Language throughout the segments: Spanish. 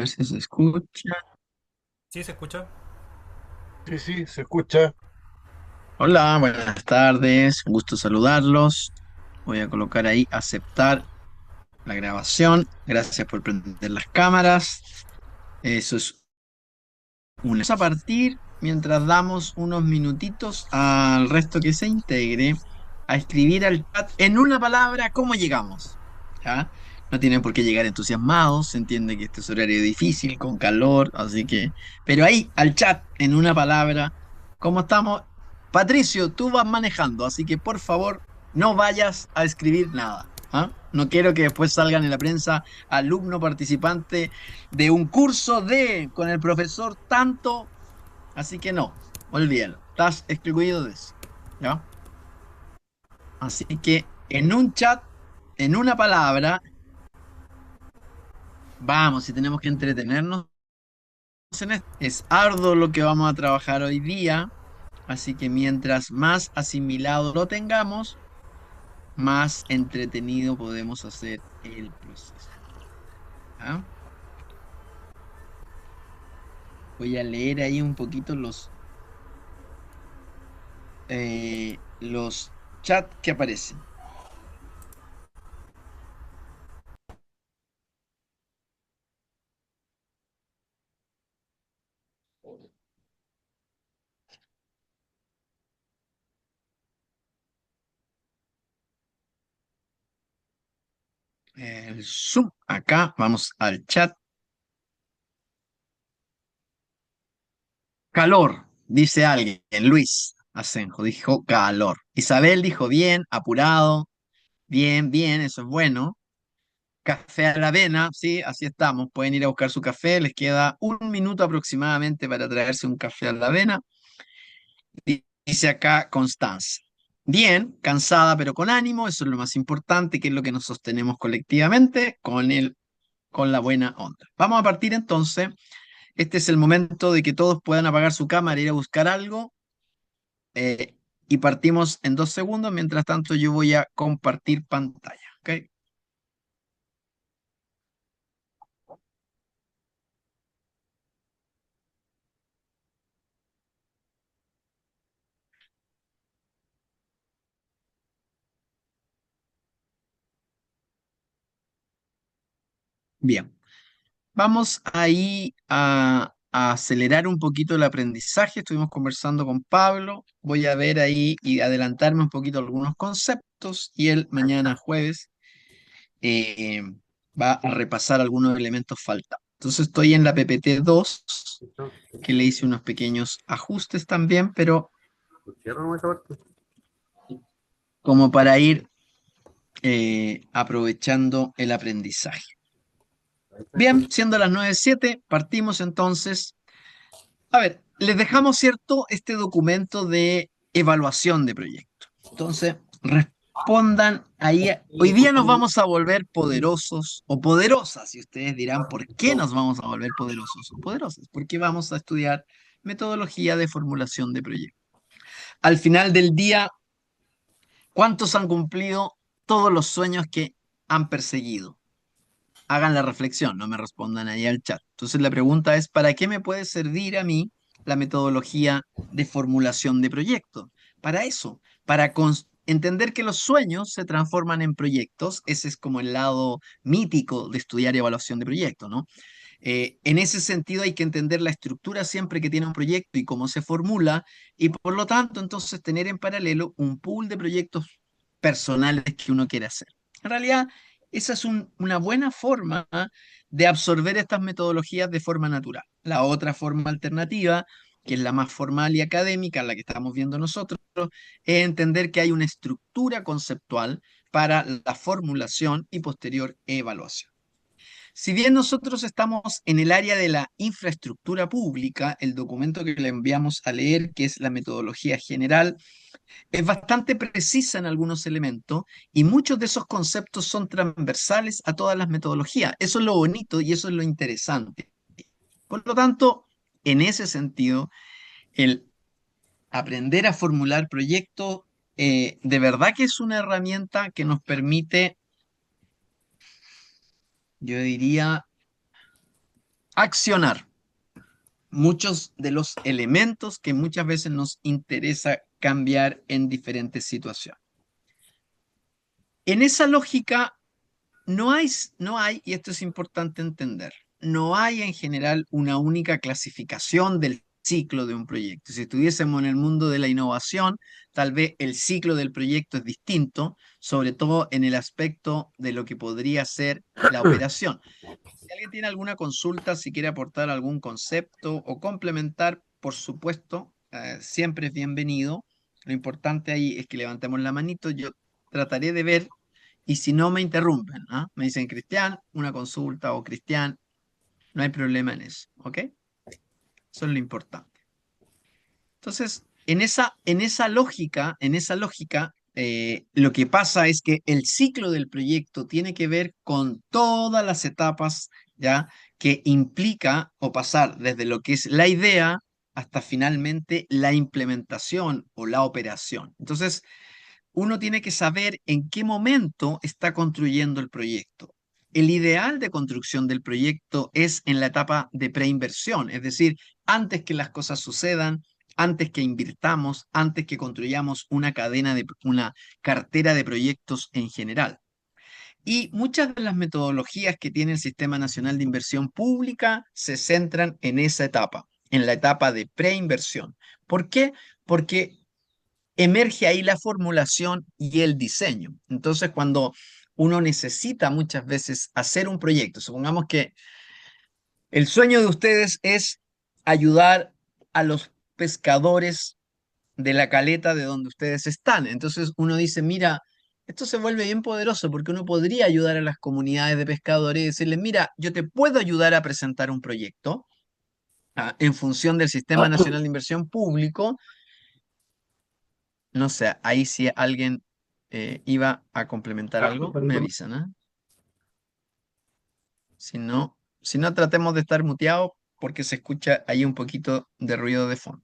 ver si se escucha. ¿Sí se escucha? Sí, sí, se escucha. Hola, buenas tardes. Gusto saludarlos. Voy a colocar ahí aceptar la grabación. Gracias por prender las cámaras. Eso es una. Vamos a partir mientras damos unos minutitos al resto que se integre a escribir al chat en una palabra cómo llegamos. ¿Ya? No tienen por qué llegar entusiasmados. Se entiende que este es horario difícil, con calor, así que. Pero ahí, al chat, en una palabra, ¿cómo estamos? Patricio, tú vas manejando, así que por favor, no vayas a escribir nada. ¿Ah? No quiero que después salgan en la prensa alumno participante de un curso de con el profesor tanto, así que no, olvídalo, estás excluido de eso, ¿ya? Así que en un chat, en una palabra, vamos, si tenemos que entretenernos en esto. Es arduo lo que vamos a trabajar hoy día, así que mientras más asimilado lo tengamos, más entretenido podemos hacer el proceso. ¿Ah? Voy a leer ahí un poquito los chats que aparecen. El Zoom. Acá vamos al chat. Calor, dice alguien. Luis Asenjo dijo calor. Isabel dijo bien, apurado. Bien, bien, eso es bueno. Café a la avena, sí, así estamos. Pueden ir a buscar su café. Les queda un minuto aproximadamente para traerse un café a la avena. Dice acá Constanza. Bien, cansada pero con ánimo, eso es lo más importante, que es lo que nos sostenemos colectivamente con la buena onda. Vamos a partir entonces. Este es el momento de que todos puedan apagar su cámara, ir a buscar algo, y partimos en 2 segundos. Mientras tanto, yo voy a compartir pantalla. ¿Ok? Bien, vamos ahí a acelerar un poquito el aprendizaje. Estuvimos conversando con Pablo. Voy a ver ahí y adelantarme un poquito algunos conceptos y él mañana jueves eh, va a repasar algunos elementos faltantes. Entonces estoy en la PPT 2, que le hice unos pequeños ajustes también, pero Cierra esa parte. como para ir aprovechando el aprendizaje. Bien, siendo las 9:07, partimos entonces. A ver, les dejamos, ¿cierto?, este documento de evaluación de proyecto. Entonces, respondan ahí. Hoy día nos vamos a volver poderosos o poderosas, y ustedes dirán, ¿por qué nos vamos a volver poderosos o poderosas? Porque vamos a estudiar metodología de formulación de proyecto. Al final del día, ¿cuántos han cumplido todos los sueños que han perseguido? Hagan la reflexión, no me respondan ahí al chat. Entonces la pregunta es, ¿para qué me puede servir a mí la metodología de formulación de proyectos? Para eso, para entender que los sueños se transforman en proyectos. Ese es como el lado mítico de estudiar evaluación de proyectos, ¿no? En ese sentido hay que entender la estructura siempre que tiene un proyecto y cómo se formula, y por lo tanto entonces tener en paralelo un pool de proyectos personales que uno quiere hacer. En realidad, esa es una buena forma de absorber estas metodologías de forma natural. La otra forma alternativa, que es la más formal y académica, la que estamos viendo nosotros, es entender que hay una estructura conceptual para la formulación y posterior evaluación. Si bien nosotros estamos en el área de la infraestructura pública, el documento que le enviamos a leer, que es la metodología general, es bastante precisa en algunos elementos y muchos de esos conceptos son transversales a todas las metodologías. Eso es lo bonito y eso es lo interesante. Por lo tanto, en ese sentido, el aprender a formular proyectos, de verdad que es una herramienta que nos permite, yo diría, accionar muchos de los elementos que muchas veces nos interesa cambiar en diferentes situaciones. En esa lógica no hay, y esto es importante entender, no hay en general una única clasificación del ciclo de un proyecto. Si estuviésemos en el mundo de la innovación, tal vez el ciclo del proyecto es distinto, sobre todo en el aspecto de lo que podría ser la operación. Si alguien tiene alguna consulta, si quiere aportar algún concepto o complementar, por supuesto, siempre es bienvenido. Lo importante ahí es que levantemos la manito. Yo trataré de ver y si no me interrumpen, ¿ah? Me dicen Cristian, una consulta o Cristian, no hay problema en eso, ¿ok? Eso es lo importante. Entonces, en esa lógica, lo que pasa es que el ciclo del proyecto tiene que ver con todas las etapas, ¿ya? Que implica o pasar desde lo que es la idea hasta finalmente la implementación o la operación. Entonces, uno tiene que saber en qué momento está construyendo el proyecto. El ideal de construcción del proyecto es en la etapa de preinversión, es decir, antes que las cosas sucedan, antes que invirtamos, antes que construyamos una cartera de proyectos en general. Y muchas de las metodologías que tiene el Sistema Nacional de Inversión Pública se centran en esa etapa, en la etapa de preinversión. ¿Por qué? Porque emerge ahí la formulación y el diseño. Entonces, cuando uno necesita muchas veces hacer un proyecto, supongamos que el sueño de ustedes es ayudar a los pescadores de la caleta de donde ustedes están. Entonces uno dice, mira, esto se vuelve bien poderoso porque uno podría ayudar a las comunidades de pescadores y decirles, mira, yo te puedo ayudar a presentar un proyecto en función del Sistema Nacional de Inversión Público. No sé, ahí si alguien iba a complementar algo, me avisan, ¿ah? Si no, tratemos de estar muteados porque se escucha ahí un poquito de ruido de fondo.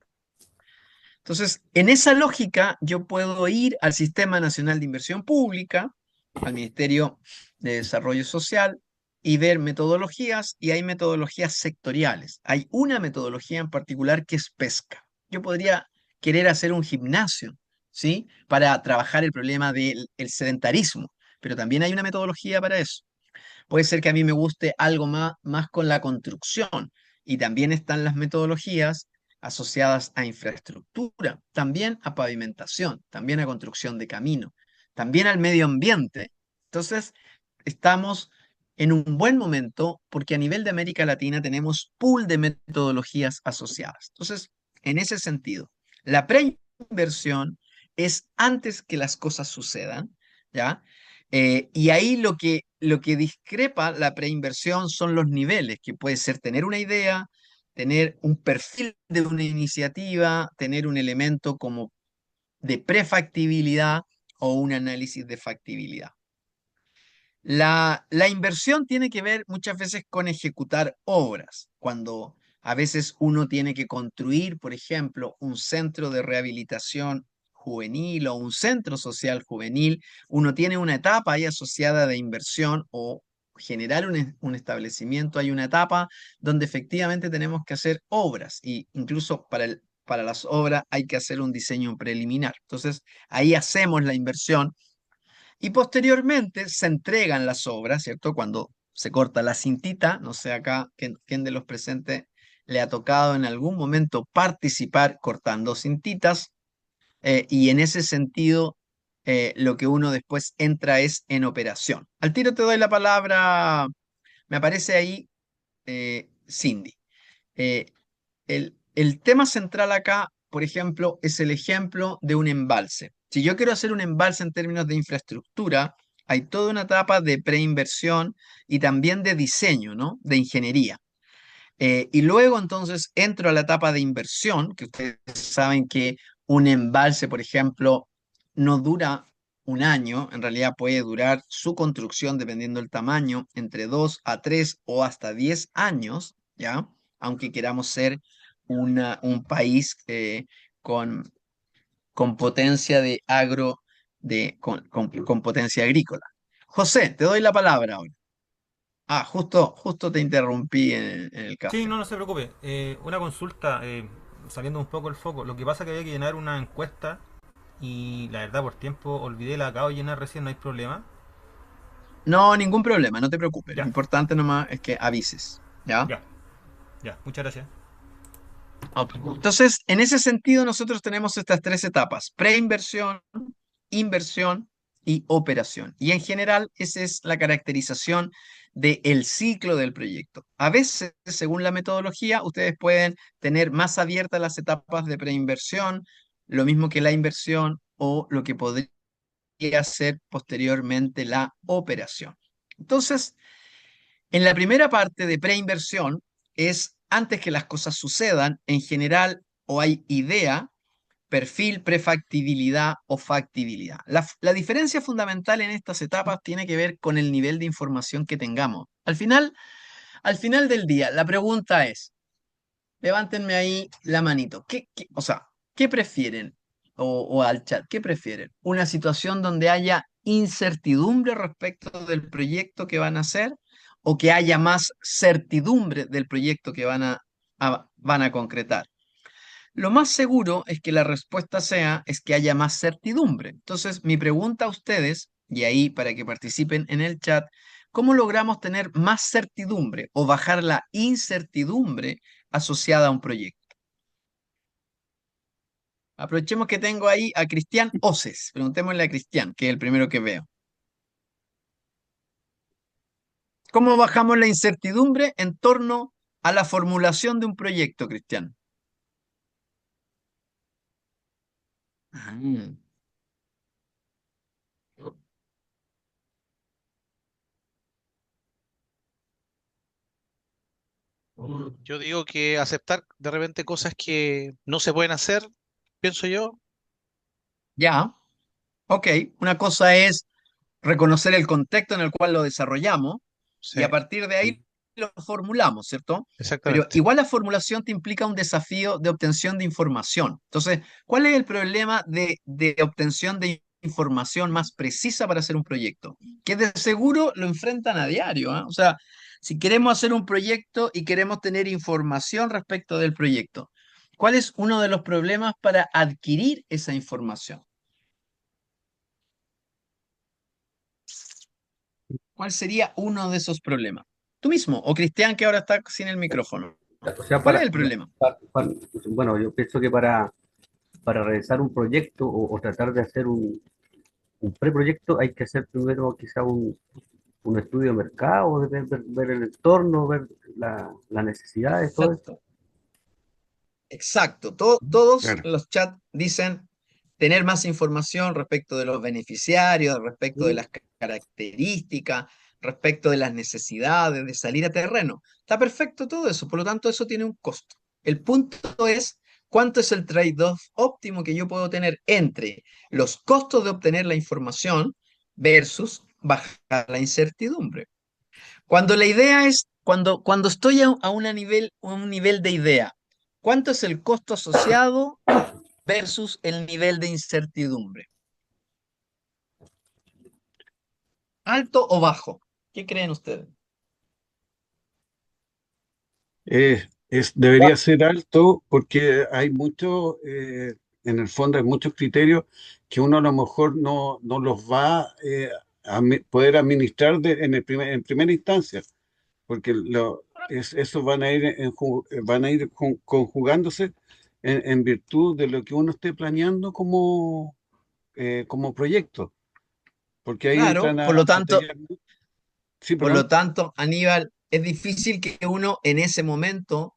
Entonces, en esa lógica, yo puedo ir al Sistema Nacional de Inversión Pública, al Ministerio de Desarrollo Social, y ver metodologías, y hay metodologías sectoriales. Hay una metodología en particular que es pesca. Yo podría querer hacer un gimnasio, ¿sí? Para trabajar el problema del el sedentarismo, pero también hay una metodología para eso. Puede ser que a mí me guste algo más con la construcción y también están las metodologías asociadas a infraestructura, también a pavimentación, también a construcción de camino, también al medio ambiente. Entonces, estamos en un buen momento porque a nivel de América Latina tenemos pool de metodologías asociadas. Entonces, en ese sentido, la preinversión es antes que las cosas sucedan, ¿ya? Y ahí lo que discrepa la preinversión son los niveles, que puede ser tener una idea, tener un perfil de una iniciativa, tener un elemento como de prefactibilidad o un análisis de factibilidad. La inversión tiene que ver muchas veces con ejecutar obras, cuando a veces uno tiene que construir, por ejemplo, un centro de rehabilitación juvenil o un centro social juvenil, uno tiene una etapa ahí asociada de inversión o generar un establecimiento, hay una etapa donde efectivamente tenemos que hacer obras y incluso para las obras hay que hacer un diseño preliminar. Entonces, ahí hacemos la inversión y posteriormente se entregan las obras, ¿cierto? Cuando se corta la cintita, no sé acá quién de los presentes le ha tocado en algún momento participar cortando cintitas, y en ese sentido lo que uno después entra es en operación. Al tiro te doy la palabra, me aparece ahí Cindy. Eh, el tema central acá, por ejemplo, es el ejemplo de un embalse. Si yo quiero hacer un embalse en términos de infraestructura, hay toda una etapa de preinversión y también de diseño, ¿no? De ingeniería. Y luego entonces entro a la etapa de inversión, que ustedes saben que un embalse, por ejemplo, no dura un año, en realidad puede durar su construcción, dependiendo del tamaño, entre 2 a 3 o hasta 10 años, ¿ya? Aunque queramos ser un país con, con potencia de con potencia agrícola. José, te doy la palabra ahora. justo te interrumpí en el Sí, café. no, no se preocupe. Una consulta, saliendo un poco el foco. Lo que pasa es que había que llenar una encuesta y la verdad por tiempo olvidé, la acabo de llenar recién, no hay problema. No, ningún problema, no te preocupes. Lo Ya, importante nomás es que avises, ¿ya? ya, ya. Muchas gracias. Ok. Entonces, en ese sentido, nosotros tenemos estas tres etapas: preinversión, inversión y operación. Y en general, esa es la caracterización del ciclo del proyecto. A veces, según la metodología, ustedes pueden tener más abiertas las etapas de preinversión, lo mismo que la inversión o lo que podría ser posteriormente la operación. Entonces, en la primera parte de preinversión es antes que las cosas sucedan, en general, o hay idea, perfil, prefactibilidad o factibilidad. La diferencia fundamental en estas etapas tiene que ver con el nivel de información que tengamos. Al final del día, la pregunta es, levántenme ahí la manito. O sea, ¿qué prefieren? O al chat, ¿qué prefieren? ¿Una situación donde haya incertidumbre respecto del proyecto que van a hacer o que haya más certidumbre del proyecto que van a concretar? Lo más seguro es que la respuesta es que haya más certidumbre. Entonces, mi pregunta a ustedes, y ahí para que participen en el chat, ¿cómo logramos tener más certidumbre o bajar la incertidumbre asociada a un proyecto? Aprovechemos que tengo ahí a Cristian Oces. Preguntémosle a Cristian, que es el primero que veo. ¿Cómo bajamos la incertidumbre en torno a la formulación de un proyecto, Cristian? Ah, Yo digo que aceptar de repente cosas que no se pueden hacer, pienso yo. ya, ok. Una cosa es reconocer el contexto en el cual lo desarrollamos Sí, y a partir de ahí lo formulamos, ¿cierto? Pero exactamente. igual la formulación te implica un desafío de obtención de información. Entonces, ¿cuál es el problema de obtención de información más precisa para hacer un proyecto? Que de seguro lo enfrentan a diario, ¿ah? O sea, si queremos hacer un proyecto y queremos tener información respecto del proyecto, ¿cuál es uno de los problemas para adquirir esa información? ¿Cuál sería uno de esos problemas? Tú mismo, o Cristian, que ahora está sin el micrófono. O sea, ¿Cuál es el problema? bueno, yo pienso que para realizar un proyecto o tratar de hacer un preproyecto hay que hacer primero quizá un estudio de mercado, de ver el entorno, ver las necesidades, todo eso. Exacto. Exacto. Todos Claro. los chats dicen tener más información respecto de los beneficiarios, respecto de Mm. las características, respecto de las necesidades, de salir a terreno. Está perfecto todo eso, por lo tanto eso tiene un costo. El punto es cuánto es el trade-off óptimo que yo puedo tener entre los costos de obtener la información versus bajar la incertidumbre. Cuando la idea es, cuando estoy a un nivel de idea, ¿cuánto es el costo asociado versus el nivel de incertidumbre? ¿Alto o bajo? ¿Qué creen ustedes? Debería ser alto porque hay mucho, en el fondo hay muchos criterios que uno a lo mejor no los va a poder administrar en primera instancia, porque esos van a ir, van a ir conjugándose en virtud de lo que uno esté planeando como proyecto, porque ahí Claro, entran por lo a tanto, tallar. Sí, por lo perdón. tanto, Aníbal, es difícil que uno en ese momento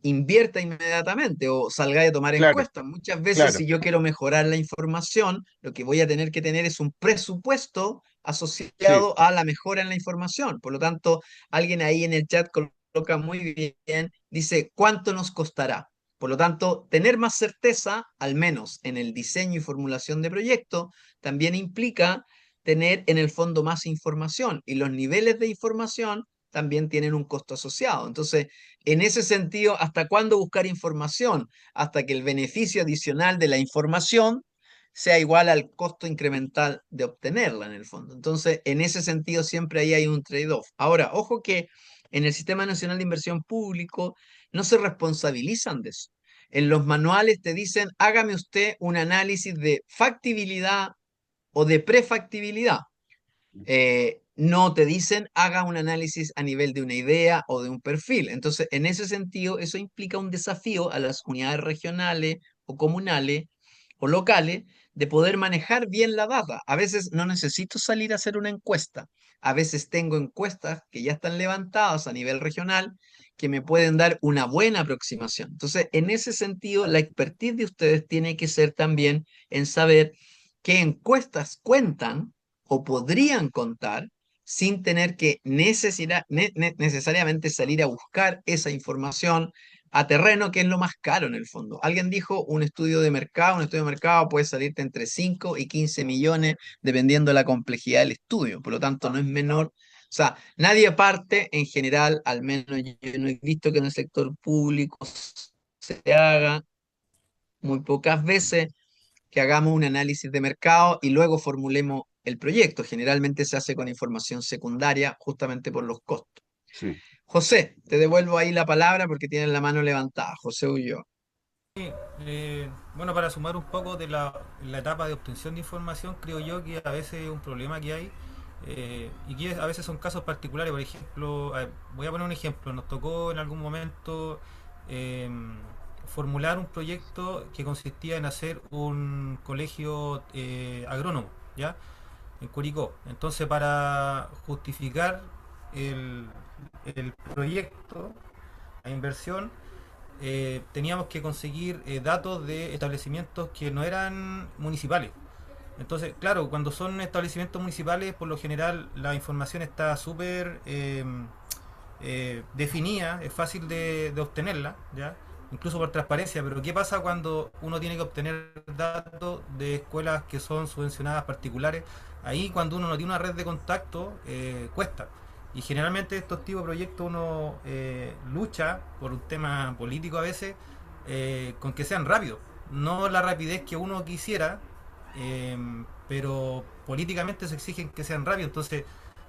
invierta inmediatamente o salga de tomar Claro, encuestas. Muchas veces, claro. si yo quiero mejorar la información, lo que voy a tener que tener es un presupuesto Sí, asociado a la mejora en la información. Por lo tanto, alguien ahí en el chat coloca muy bien, dice, ¿cuánto nos costará? Por lo tanto, tener más certeza, al menos en el diseño y formulación de proyecto, también implica tener en el fondo más información y los niveles de información también tienen un costo asociado. Entonces, en ese sentido, ¿hasta cuándo buscar información? Hasta que el beneficio adicional de la información sea igual al costo incremental de obtenerla en el fondo. Entonces, en ese sentido, siempre ahí hay un trade-off. Ahora, ojo que en el Sistema Nacional de Inversión Público no se responsabilizan de eso. En los manuales te dicen, hágame usted un análisis de factibilidad o de prefactibilidad. No te dicen haga un análisis a nivel de una idea o de un perfil. Entonces, en ese sentido, eso implica un desafío a las unidades regionales o comunales o locales de poder manejar bien la data. A veces no necesito salir a hacer una encuesta. A veces tengo encuestas que ya están levantadas a nivel regional que me pueden dar una buena aproximación. Entonces, en ese sentido, la expertise de ustedes tiene que ser también en saber qué encuestas cuentan o podrían contar sin tener que necesariamente salir a buscar esa información a terreno, que es lo más caro en el fondo. Alguien dijo un estudio de mercado, un estudio de mercado puede salirte entre 5 y 15 millones dependiendo de la complejidad del estudio, por lo tanto no es menor. O sea, nadie parte en general, al menos yo no he visto que en el sector público se haga muy pocas veces que hagamos un análisis de mercado y luego formulemos el proyecto. Generalmente se hace con información secundaria justamente por los costos. Sí. José, te devuelvo ahí la palabra porque tienes la mano levantada. José huyó. Bueno, para sumar un poco de la etapa de obtención de información, creo yo que a veces es un problema que hay y que a veces son casos particulares. Por ejemplo, voy a poner un ejemplo. Nos tocó en algún momento eh, formular un proyecto que consistía en hacer un colegio agrónomo, ¿ya? En Curicó. Entonces, para justificar el, el proyecto, la inversión, teníamos que conseguir datos de establecimientos que no eran municipales. Entonces, claro, cuando son establecimientos municipales, por lo general la información está súper definida, es fácil de obtenerla, ¿ya? Incluso por transparencia, pero ¿qué pasa cuando uno tiene que obtener datos de escuelas que son subvencionadas particulares? Ahí cuando uno no tiene una red de contacto, cuesta. Y generalmente estos tipos de proyectos uno lucha por un tema político a veces con que sean rápidos. No la rapidez que uno quisiera, eh, pero políticamente se exigen que sean rápidos. Entonces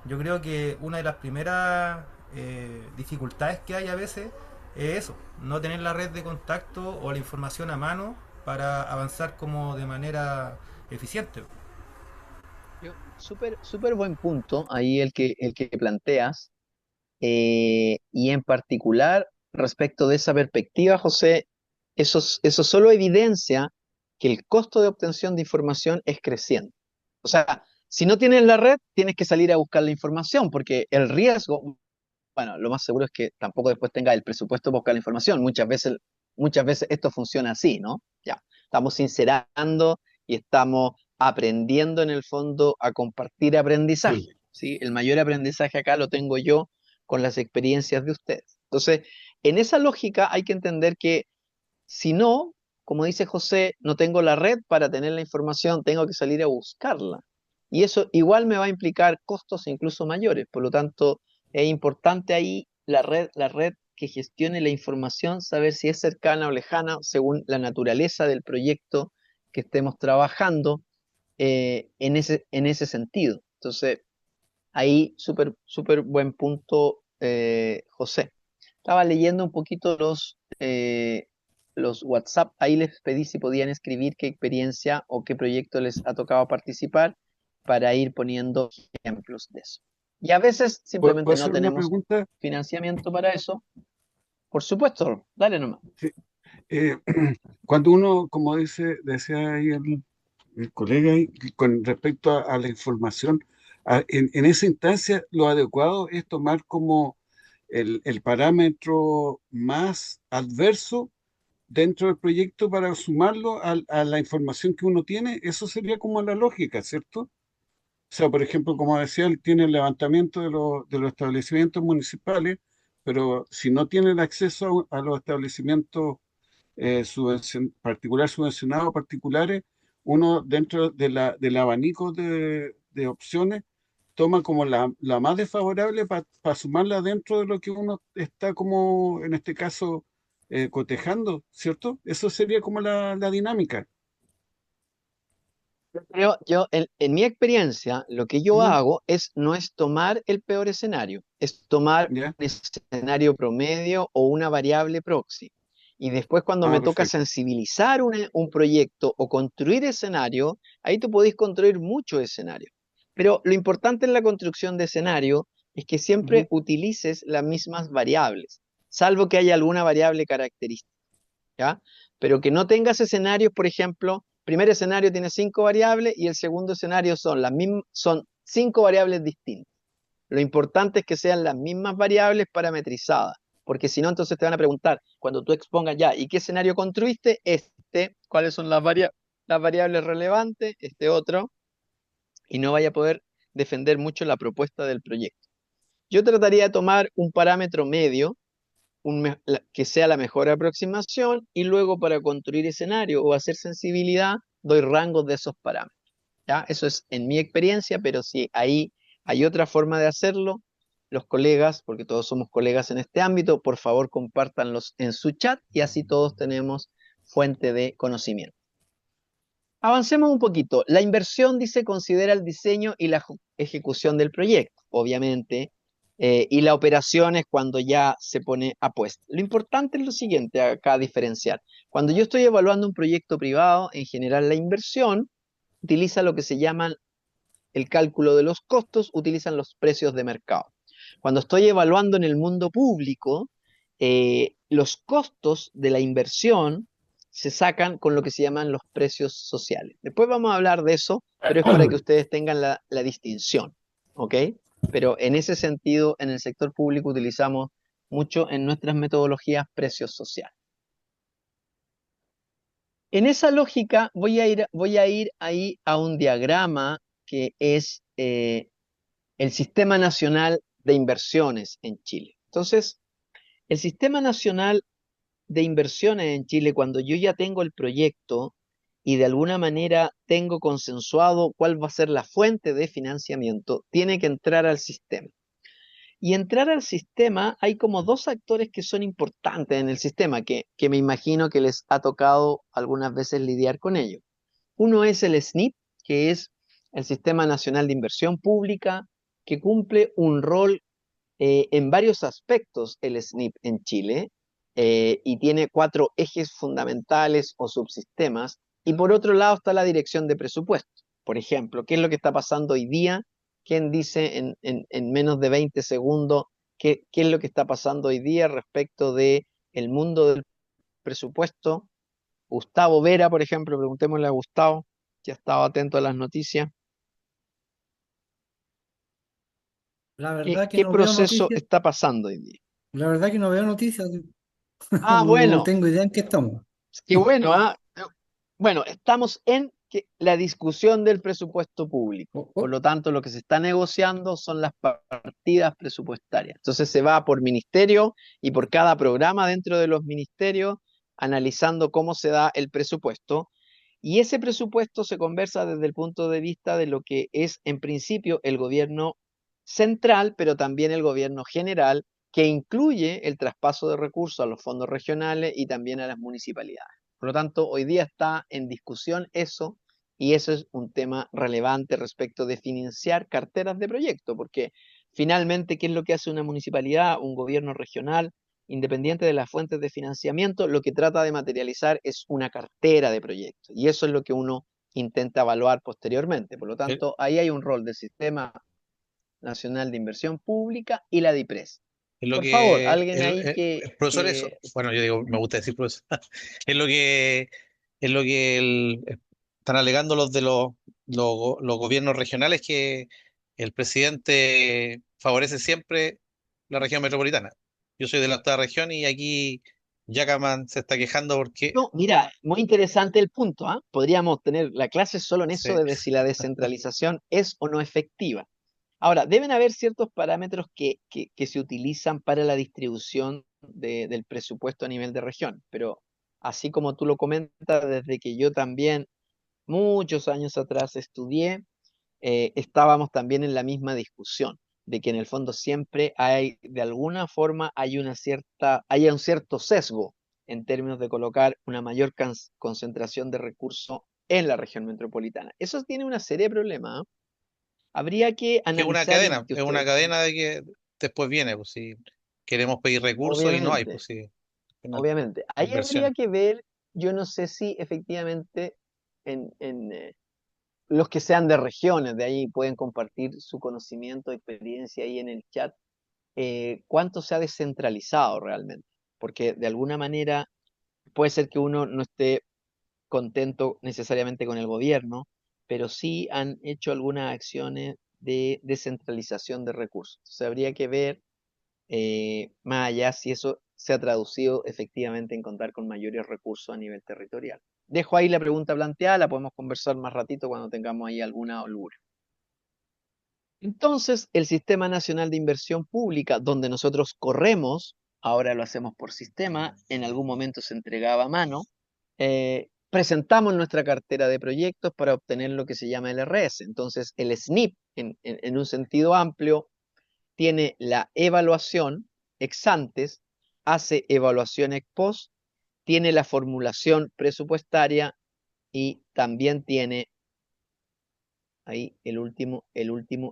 yo creo que una de las primeras dificultades que hay a veces es eso, no tener la red de contacto o la información a mano para avanzar como de manera eficiente. Súper, súper buen punto ahí el que planteas. Y en particular, respecto de esa perspectiva, José, eso solo evidencia que el costo de obtención de información es creciente. O sea, si no tienes la red, tienes que salir a buscar la información, porque el riesgo, bueno, lo más seguro es que tampoco después tenga el presupuesto para buscar la información. Muchas veces esto funciona así, ¿no? Ya, estamos sincerando y estamos aprendiendo en el fondo a compartir aprendizaje, Sí. ¿sí? El mayor aprendizaje acá lo tengo yo con las experiencias de ustedes. Entonces, en esa lógica hay que entender que si no, como dice José, no tengo la red para tener la información, tengo que salir a buscarla. Y eso igual me va a implicar costos incluso mayores. Por lo tanto, es importante ahí la red que gestione la información, saber si es cercana o lejana según la naturaleza del proyecto que estemos trabajando en ese sentido. Entonces, ahí súper, súper buen punto, José. Estaba leyendo un poquito los WhatsApp, ahí les pedí si podían escribir qué experiencia o qué proyecto les ha tocado participar para ir poniendo ejemplos de eso. Y a veces ¿Puedo simplemente no hacer una tenemos pregunta? financiamiento para eso. Por supuesto, dale nomás. Sí. Eh, Cuando uno, como decía ahí el colega, ahí, con respecto a la información, en esa instancia lo adecuado es tomar como el parámetro más adverso dentro del proyecto para sumarlo a la información que uno tiene. Eso sería como la lógica, ¿cierto? O sea, por ejemplo, como decía, él tiene el levantamiento de los establecimientos municipales, pero si no tiene el acceso a los establecimientos subvencionados particulares, uno dentro del abanico de opciones toma como la más desfavorable para sumarla dentro de lo que uno está como, en este caso, cotejando, ¿cierto? Eso sería como la dinámica. En mi experiencia, lo que yo Ujú. hago es no es tomar el peor escenario, es tomar ¿Ya? un escenario promedio o una variable proxy. Y después cuando Ah, me toca perfecto. sensibilizar un proyecto o construir escenario, ahí tú podés construir muchos escenarios. Pero lo importante en la construcción de escenario es que siempre Ujú. utilices las mismas variables, salvo que haya alguna variable característica. ¿Ya? Pero que no tengas escenarios, por ejemplo, primer escenario tiene 5 variables y el segundo escenario son son 5 variables distintas. Lo importante es que sean las mismas variables parametrizadas, porque si no, entonces te van a preguntar, cuando tú expongas ya, ¿y qué escenario construiste? Este, ¿cuáles son las variables relevantes? Este otro, y no vaya a poder defender mucho la propuesta del proyecto. Yo trataría de tomar un parámetro medio que sea la mejor aproximación y luego para construir escenario o hacer sensibilidad doy rangos de esos parámetros. ¿Ya? Eso es en mi experiencia, pero si ahí hay otra forma de hacerlo, los colegas, porque todos somos colegas en este ámbito, por favor compártanlos en su chat y así todos tenemos fuente de conocimiento. Avancemos un poquito. La inversión, dice, considera el diseño y la ejecución del proyecto, obviamente, y la operación es cuando ya se pone a puesta. Lo importante es lo siguiente, acá diferenciar. Cuando yo estoy evaluando un proyecto privado, en general la inversión utiliza lo que se llama el cálculo de los costos, utilizan los precios de mercado. Cuando estoy evaluando en el mundo público, los costos de la inversión se sacan con lo que se llaman los precios sociales. Después vamos a hablar de eso, pero es para que ustedes tengan la distinción, ¿ok? Pero en ese sentido, en el sector público utilizamos mucho en nuestras metodologías precios sociales. En esa lógica voy a ir ahí a un diagrama que es el Sistema Nacional de Inversiones en Chile. Entonces, el Sistema Nacional de Inversiones en Chile, cuando yo ya tengo el proyecto y de alguna manera tengo consensuado cuál va a ser la fuente de financiamiento, tiene que entrar al sistema. Y entrar al sistema, hay como dos actores que son importantes en el sistema, que me imagino que les ha tocado algunas veces lidiar con ellos. Uno es el SNIP, que es el Sistema Nacional de Inversión Pública, que cumple un rol en varios aspectos el SNIP en Chile y tiene 4 ejes fundamentales o subsistemas. Y por otro lado está la dirección de presupuesto. Por ejemplo, ¿qué es lo que está pasando hoy día? ¿Quién dice en menos de 20 segundos qué es lo que está pasando hoy día respecto de el mundo del presupuesto? Gustavo Vera, por ejemplo, preguntémosle a Gustavo, que ha estado atento a las noticias. La verdad que ¿Qué no veo proceso noticias, está pasando hoy día? la verdad que no veo noticias, Ah, no bueno, tengo idea en qué estamos. qué bueno, ¿ah? Bueno, estamos en la discusión del presupuesto público. Oh, Por oh, lo tanto, lo que se está negociando son las partidas presupuestarias. Entonces se va por ministerio y por cada programa dentro de los ministerios, analizando cómo se da el presupuesto. Y ese presupuesto se conversa desde el punto de vista de lo que es en principio el gobierno central, pero también el gobierno general, que incluye el traspaso de recursos a los fondos regionales y también a las municipalidades. Por lo tanto, hoy día está en discusión eso y eso es un tema relevante respecto de financiar carteras de proyecto, porque finalmente, ¿qué es lo que hace una municipalidad, un gobierno regional? Independiente de las fuentes de financiamiento, lo que trata de materializar es una cartera de proyectos y eso es lo que uno intenta evaluar posteriormente. Por lo Es, tanto, ahí hay un rol del Sistema Nacional de Inversión Pública y la DIPRES. es lo Por favor, que alguien ahí el profesor eso, bueno, yo digo, me gusta decir profesor, es lo que están alegando los de los gobiernos regionales que el presidente favorece siempre la región metropolitana. Yo soy de la octava región y aquí Yacaman se está quejando porque No, mira, muy interesante el punto, ¿ah? Podríamos tener la clase solo en eso se, de si la descentralización es o no efectiva. Ahora, deben haber ciertos parámetros que se utilizan para la distribución del presupuesto a nivel de región, pero así como tú lo comentas, desde que yo también muchos años atrás estudié, estábamos también en la misma discusión, de que en el fondo siempre hay, de alguna forma, hay un cierto sesgo en términos de colocar una mayor concentración de recursos en la región metropolitana. Eso tiene una serie de problemas. Habría que Que es una analizar y cadena, que es una ustedes, cadena de que después viene, pues si queremos pedir recursos y no hay, obviamente, pues sí, una obviamente, ahí habría inversión. que ver, yo no sé si efectivamente los que sean de regiones, de ahí pueden compartir su conocimiento, experiencia ahí en el chat, cuánto se ha descentralizado realmente, porque de alguna manera puede ser que uno no esté contento necesariamente con el gobierno, pero sí han hecho algunas acciones de descentralización de recursos. Entonces habría que ver más allá si eso se ha traducido efectivamente en contar con mayores recursos a nivel territorial. Dejo ahí la pregunta planteada, la podemos conversar más ratito cuando tengamos ahí alguna holgura. Entonces, el Sistema Nacional de Inversión Pública, donde nosotros corremos, ahora lo hacemos por sistema, en algún momento se entregaba a mano, presentamos nuestra cartera de proyectos para obtener lo que se llama el RS. Entonces, el SNIP, en un sentido amplio, tiene la evaluación ex antes, hace evaluación ex post, tiene la formulación presupuestaria y también tiene ahí el último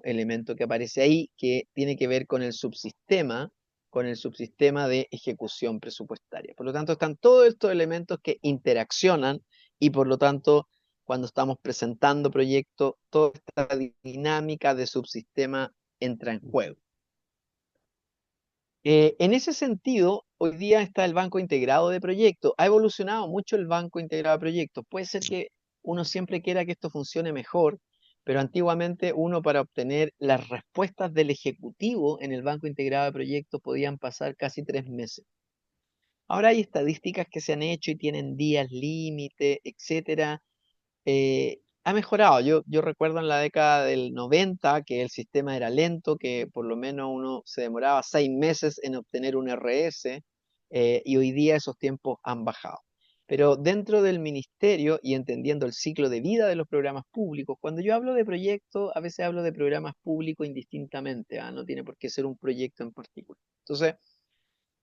elemento que aparece ahí, que tiene que ver con el subsistema de ejecución presupuestaria. Por lo tanto, están todos estos elementos que interaccionan y por lo tanto, cuando estamos presentando proyectos, toda esta dinámica de subsistema entra en juego. En ese sentido, hoy día está el Banco Integrado de Proyectos. Ha evolucionado mucho el Banco Integrado de Proyectos. Puede ser que uno siempre quiera que esto funcione mejor, pero antiguamente uno para obtener las respuestas del Ejecutivo en el Banco Integrado de Proyectos podían pasar casi 3 meses. Ahora hay estadísticas que se han hecho y tienen días límite, etcétera. Ha mejorado. Yo recuerdo en la década del 90 que el sistema era lento, que por lo menos uno se demoraba 6 meses en obtener un RS, y hoy día esos tiempos han bajado. Pero dentro del ministerio y entendiendo el ciclo de vida de los programas públicos, cuando yo hablo de proyectos, a veces hablo de programas públicos indistintamente, no tiene por qué ser un proyecto en particular. Entonces,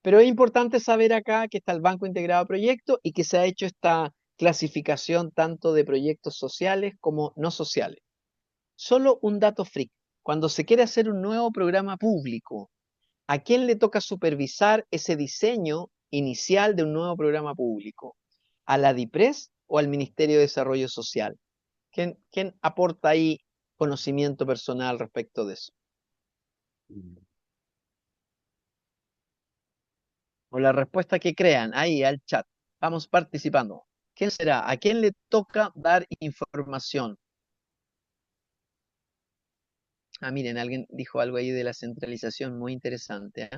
pero es importante saber acá que está el Banco Integrado de Proyectos y que se ha hecho esta clasificación tanto de proyectos sociales como no sociales. Solo un dato freak. Cuando se quiere hacer un nuevo programa público, ¿a quién le toca supervisar ese diseño inicial de un nuevo programa público? ¿A la DIPRES o al Ministerio de Desarrollo Social? ¿Quién aporta ahí conocimiento personal respecto de eso? O la respuesta que crean ahí al chat. Vamos participando. ¿Quién será? ¿A quién le toca dar información? Miren, alguien dijo algo ahí de la centralización muy interesante.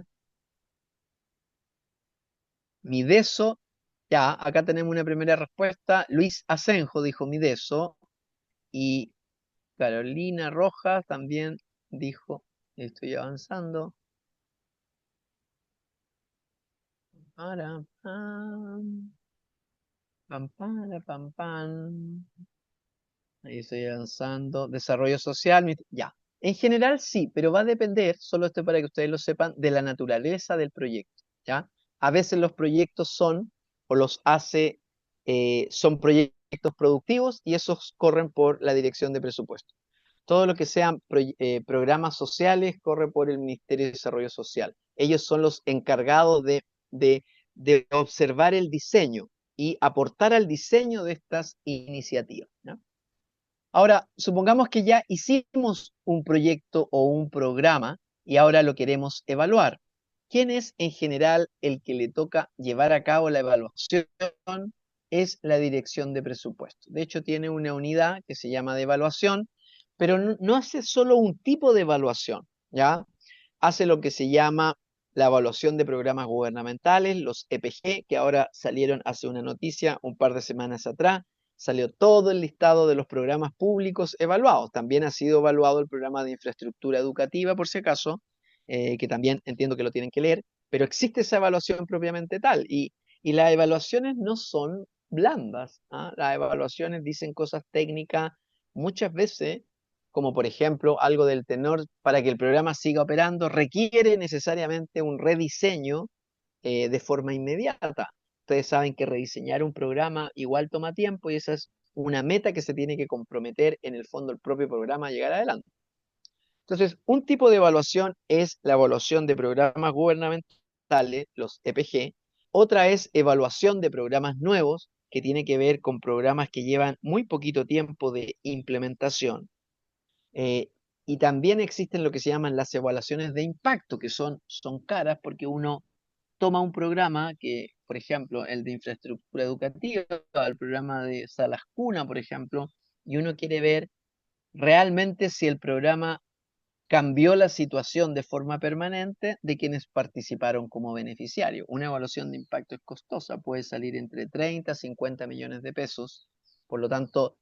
Mideso, ya, acá tenemos una primera respuesta. Luis Asenjo dijo Mideso. Y Carolina Rojas también dijo, estoy avanzando. Para, pam, pam, para, pam, pam. Ahí estoy avanzando. Desarrollo social, ya. En general sí, pero va a depender, solo esto para que ustedes lo sepan, de la naturaleza del proyecto, ¿ya? A veces los proyectos son, o los hace, son proyectos productivos y esos corren por la dirección de presupuesto. Todo lo que sean programas sociales corre por el Ministerio de Desarrollo Social. Ellos son los encargados de observar el diseño y aportar al diseño de estas iniciativas, ¿ya? Ahora, supongamos que ya hicimos un proyecto o un programa y ahora lo queremos evaluar. ¿Quién es en general el que le toca llevar a cabo la evaluación? Es la dirección de presupuesto. De hecho, tiene una unidad que se llama de evaluación, pero no hace solo un tipo de evaluación, ¿ya? Hace lo que se llama la evaluación de programas gubernamentales, los EPG, que ahora salieron hace una noticia un par de semanas atrás. Salió todo el listado de los programas públicos evaluados. También ha sido evaluado el programa de infraestructura educativa, por si acaso, que también entiendo que lo tienen que leer, pero existe esa evaluación propiamente tal. Y las evaluaciones no son blandas. Las evaluaciones dicen cosas técnicas muchas veces, como por ejemplo algo del tenor para que el programa siga operando, requiere necesariamente un rediseño de forma inmediata. Ustedes saben que rediseñar un programa igual toma tiempo y esas una meta que se tiene que comprometer en el fondo el propio programa a llegar adelante. Entonces, un tipo de evaluación es la evaluación de programas gubernamentales, los EPG. Otra es evaluación de programas nuevos, que tiene que ver con programas que llevan muy poquito tiempo de implementación. Eh, y también existen lo que se llaman las evaluaciones de impacto, que son caras porque uno toma un programa que, por ejemplo, el de infraestructura educativa, el programa de salas cuna, por ejemplo, y uno quiere ver realmente si el programa cambió la situación de forma permanente de quienes participaron como beneficiarios. Una evaluación de impacto es costosa, puede salir entre 30 a 50 millones de pesos, por lo tanto,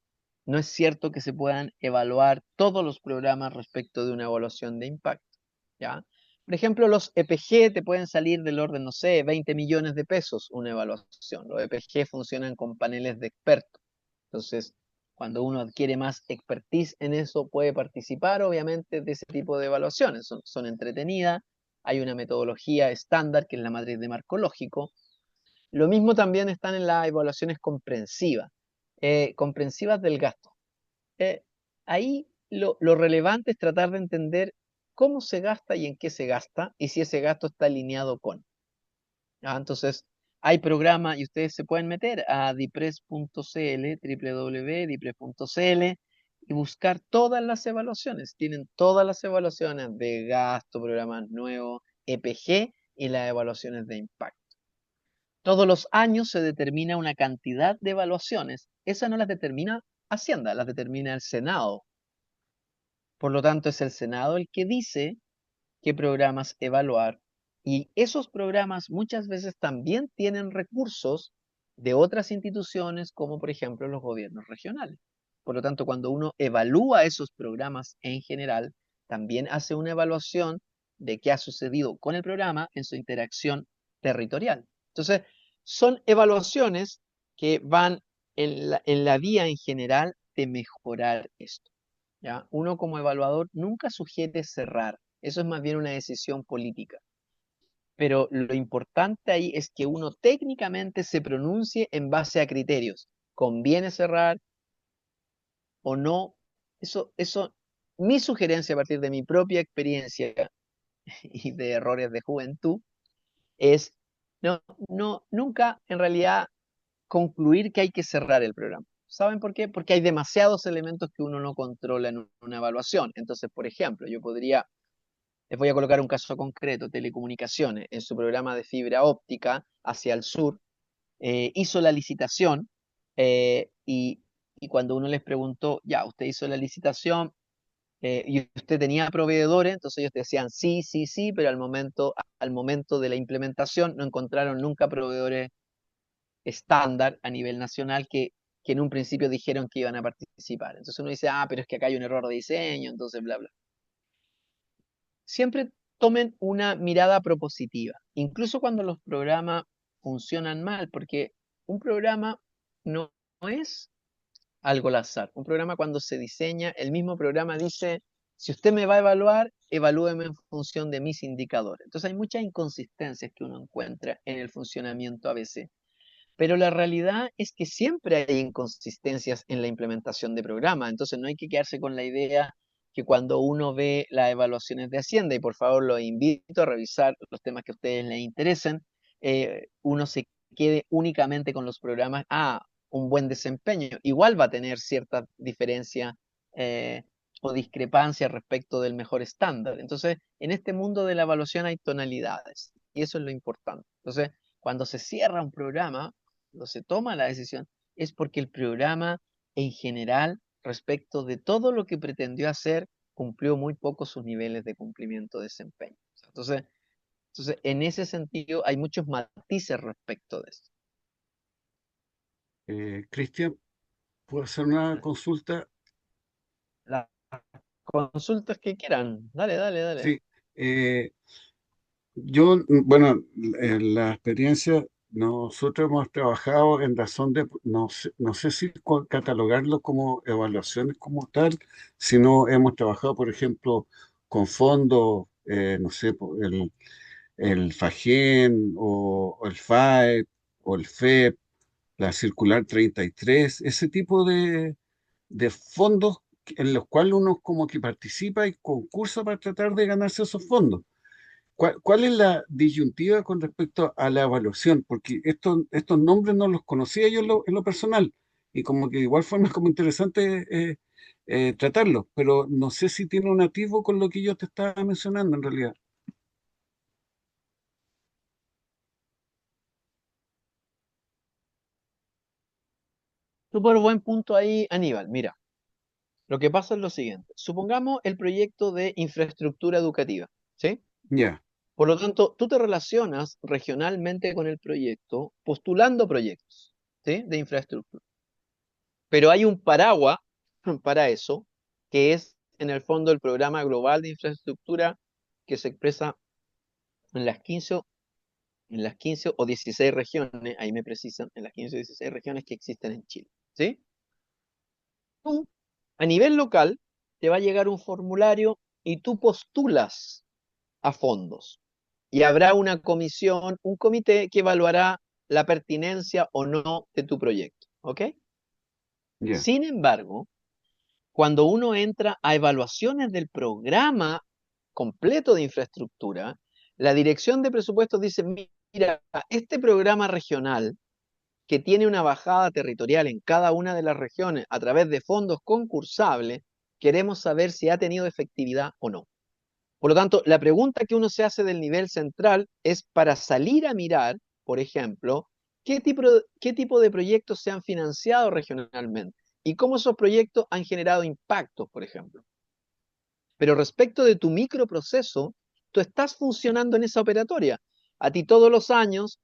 no es cierto que se puedan evaluar todos los programas respecto de una evaluación de impacto, ¿ya? Por ejemplo, los EPG te pueden salir del orden, no sé, 20 millones de pesos una evaluación. Los EPG funcionan con paneles de expertos. Entonces, cuando uno adquiere más expertise en eso, puede participar, obviamente, de ese tipo de evaluaciones. Son entretenidas, hay una metodología estándar, que es la matriz de marco lógico. Lo mismo también están en las evaluaciones comprensivas, comprensivas del gasto. Eh, Ahí lo relevante es tratar de entender cómo se gasta y en qué se gasta, y si ese gasto está alineado con. Entonces, hay programas y ustedes se pueden meter a dipres.cl, www.dipres.cl, y buscar todas las evaluaciones. Tienen todas las evaluaciones de gasto, programas nuevos, EPG y las evaluaciones de impacto. Todos los años se determina una cantidad de evaluaciones. Esas no las determina Hacienda, las determina el Senado. Por lo tanto, es el Senado el que dice qué programas evaluar. Y esos programas muchas veces también tienen recursos de otras instituciones, como por ejemplo los gobiernos regionales. Por lo tanto, cuando uno evalúa esos programas en general, también hace una evaluación de qué ha sucedido con el programa en su interacción territorial. Entonces, son evaluaciones que van en la vía en general de mejorar esto, ¿ya? Uno como evaluador nunca sugiere cerrar, eso es más bien una decisión política. Pero lo importante ahí es que uno técnicamente se pronuncie en base a criterios. ¿Conviene cerrar o no? Mi sugerencia a partir de mi propia experiencia y de errores de juventud es nunca en realidad concluir que hay que cerrar el programa. ¿Saben por qué? Porque hay demasiados elementos que uno no controla en una evaluación. Entonces, por ejemplo, les voy a colocar un caso concreto: telecomunicaciones, en su programa de fibra óptica hacia el sur, hizo la licitación, y cuando uno les preguntó, ya, usted hizo la licitación, y usted tenía proveedores, entonces ellos decían sí, sí, sí, pero al momento de la implementación no encontraron nunca proveedores estándar a nivel nacional que en un principio dijeron que iban a participar. Entonces uno dice, pero es que acá hay un error de diseño, entonces bla, bla. Siempre tomen una mirada propositiva, incluso cuando los programas funcionan mal, porque un programa no es algo al azar. Un programa, cuando se diseña, el mismo programa dice, si usted me va a evaluar, evalúeme en función de mis indicadores. Entonces hay muchas inconsistencias que uno encuentra en el funcionamiento a veces. Pero la realidad es que siempre hay inconsistencias en la implementación de programas. Entonces no hay que quedarse con la idea que cuando uno ve las evaluaciones de Hacienda, y por favor los invito a revisar los temas que a ustedes les interesen, uno se quede únicamente con los programas, un buen desempeño. Igual va a tener cierta diferencia, o discrepancia respecto del mejor estándar. Entonces, en este mundo de la evaluación hay tonalidades, y eso es lo importante. Entonces, cuando se cierra un programa, cuando se toma la decisión, es porque el programa en general, respecto de todo lo que pretendió hacer, cumplió muy poco sus niveles de cumplimiento de desempeño. Entonces, en ese sentido, hay muchos matices respecto de esto. Cristian, ¿puedo hacer una consulta? Las consultas que quieran, dale, dale, dale. Sí. eh, Yo, bueno, en la experiencia, nosotros hemos trabajado en razón de, no sé si catalogarlo como evaluaciones como tal, sino hemos trabajado, por ejemplo, con fondos, no sé, el FAGEN o el FAEP o el FEP, la circular 33, ese tipo de fondos en los cuales uno como que participa y concursa para tratar de ganarse esos fondos. ¿Cuál es la disyuntiva con respecto a la evaluación? Porque estos nombres no los conocía yo en lo personal y como que de igual forma es como interesante tratarlos, pero no sé si tiene un atisbo con lo que yo te estaba mencionando en realidad. Súper buen punto ahí, Aníbal. Mira, lo que pasa es lo siguiente. Supongamos el proyecto de infraestructura educativa, ¿sí? Ya, Por lo tanto, tú te relacionas regionalmente con el proyecto postulando proyectos, ¿sí? De infraestructura. Pero hay un paraguas para eso, que es en el fondo el Programa Global de Infraestructura que se expresa en las 15, en las 15 o 16 regiones, ahí me precisan, en las 15 o 16 regiones que existen en Chile, ¿sí? Tú, a nivel local, te va a llegar un formulario y tú postulas a fondos. Y habrá una comisión, un comité que evaluará la pertinencia o no de tu proyecto, ¿ok? ya, Sin embargo, cuando uno entra a evaluaciones del programa completo de infraestructura, la dirección de presupuestos dice, mira, este programa regional que tiene una bajada territorial en cada una de las regiones a través de fondos concursables, queremos saber si ha tenido efectividad o no. Por lo tanto, la pregunta que uno se hace del nivel central es para salir a mirar, por ejemplo, qué tipo de proyectos se han financiado regionalmente y cómo esos proyectos han generado impactos, por ejemplo. Pero respecto de tu microproceso, tú estás funcionando en esa operatoria. A ti todos los años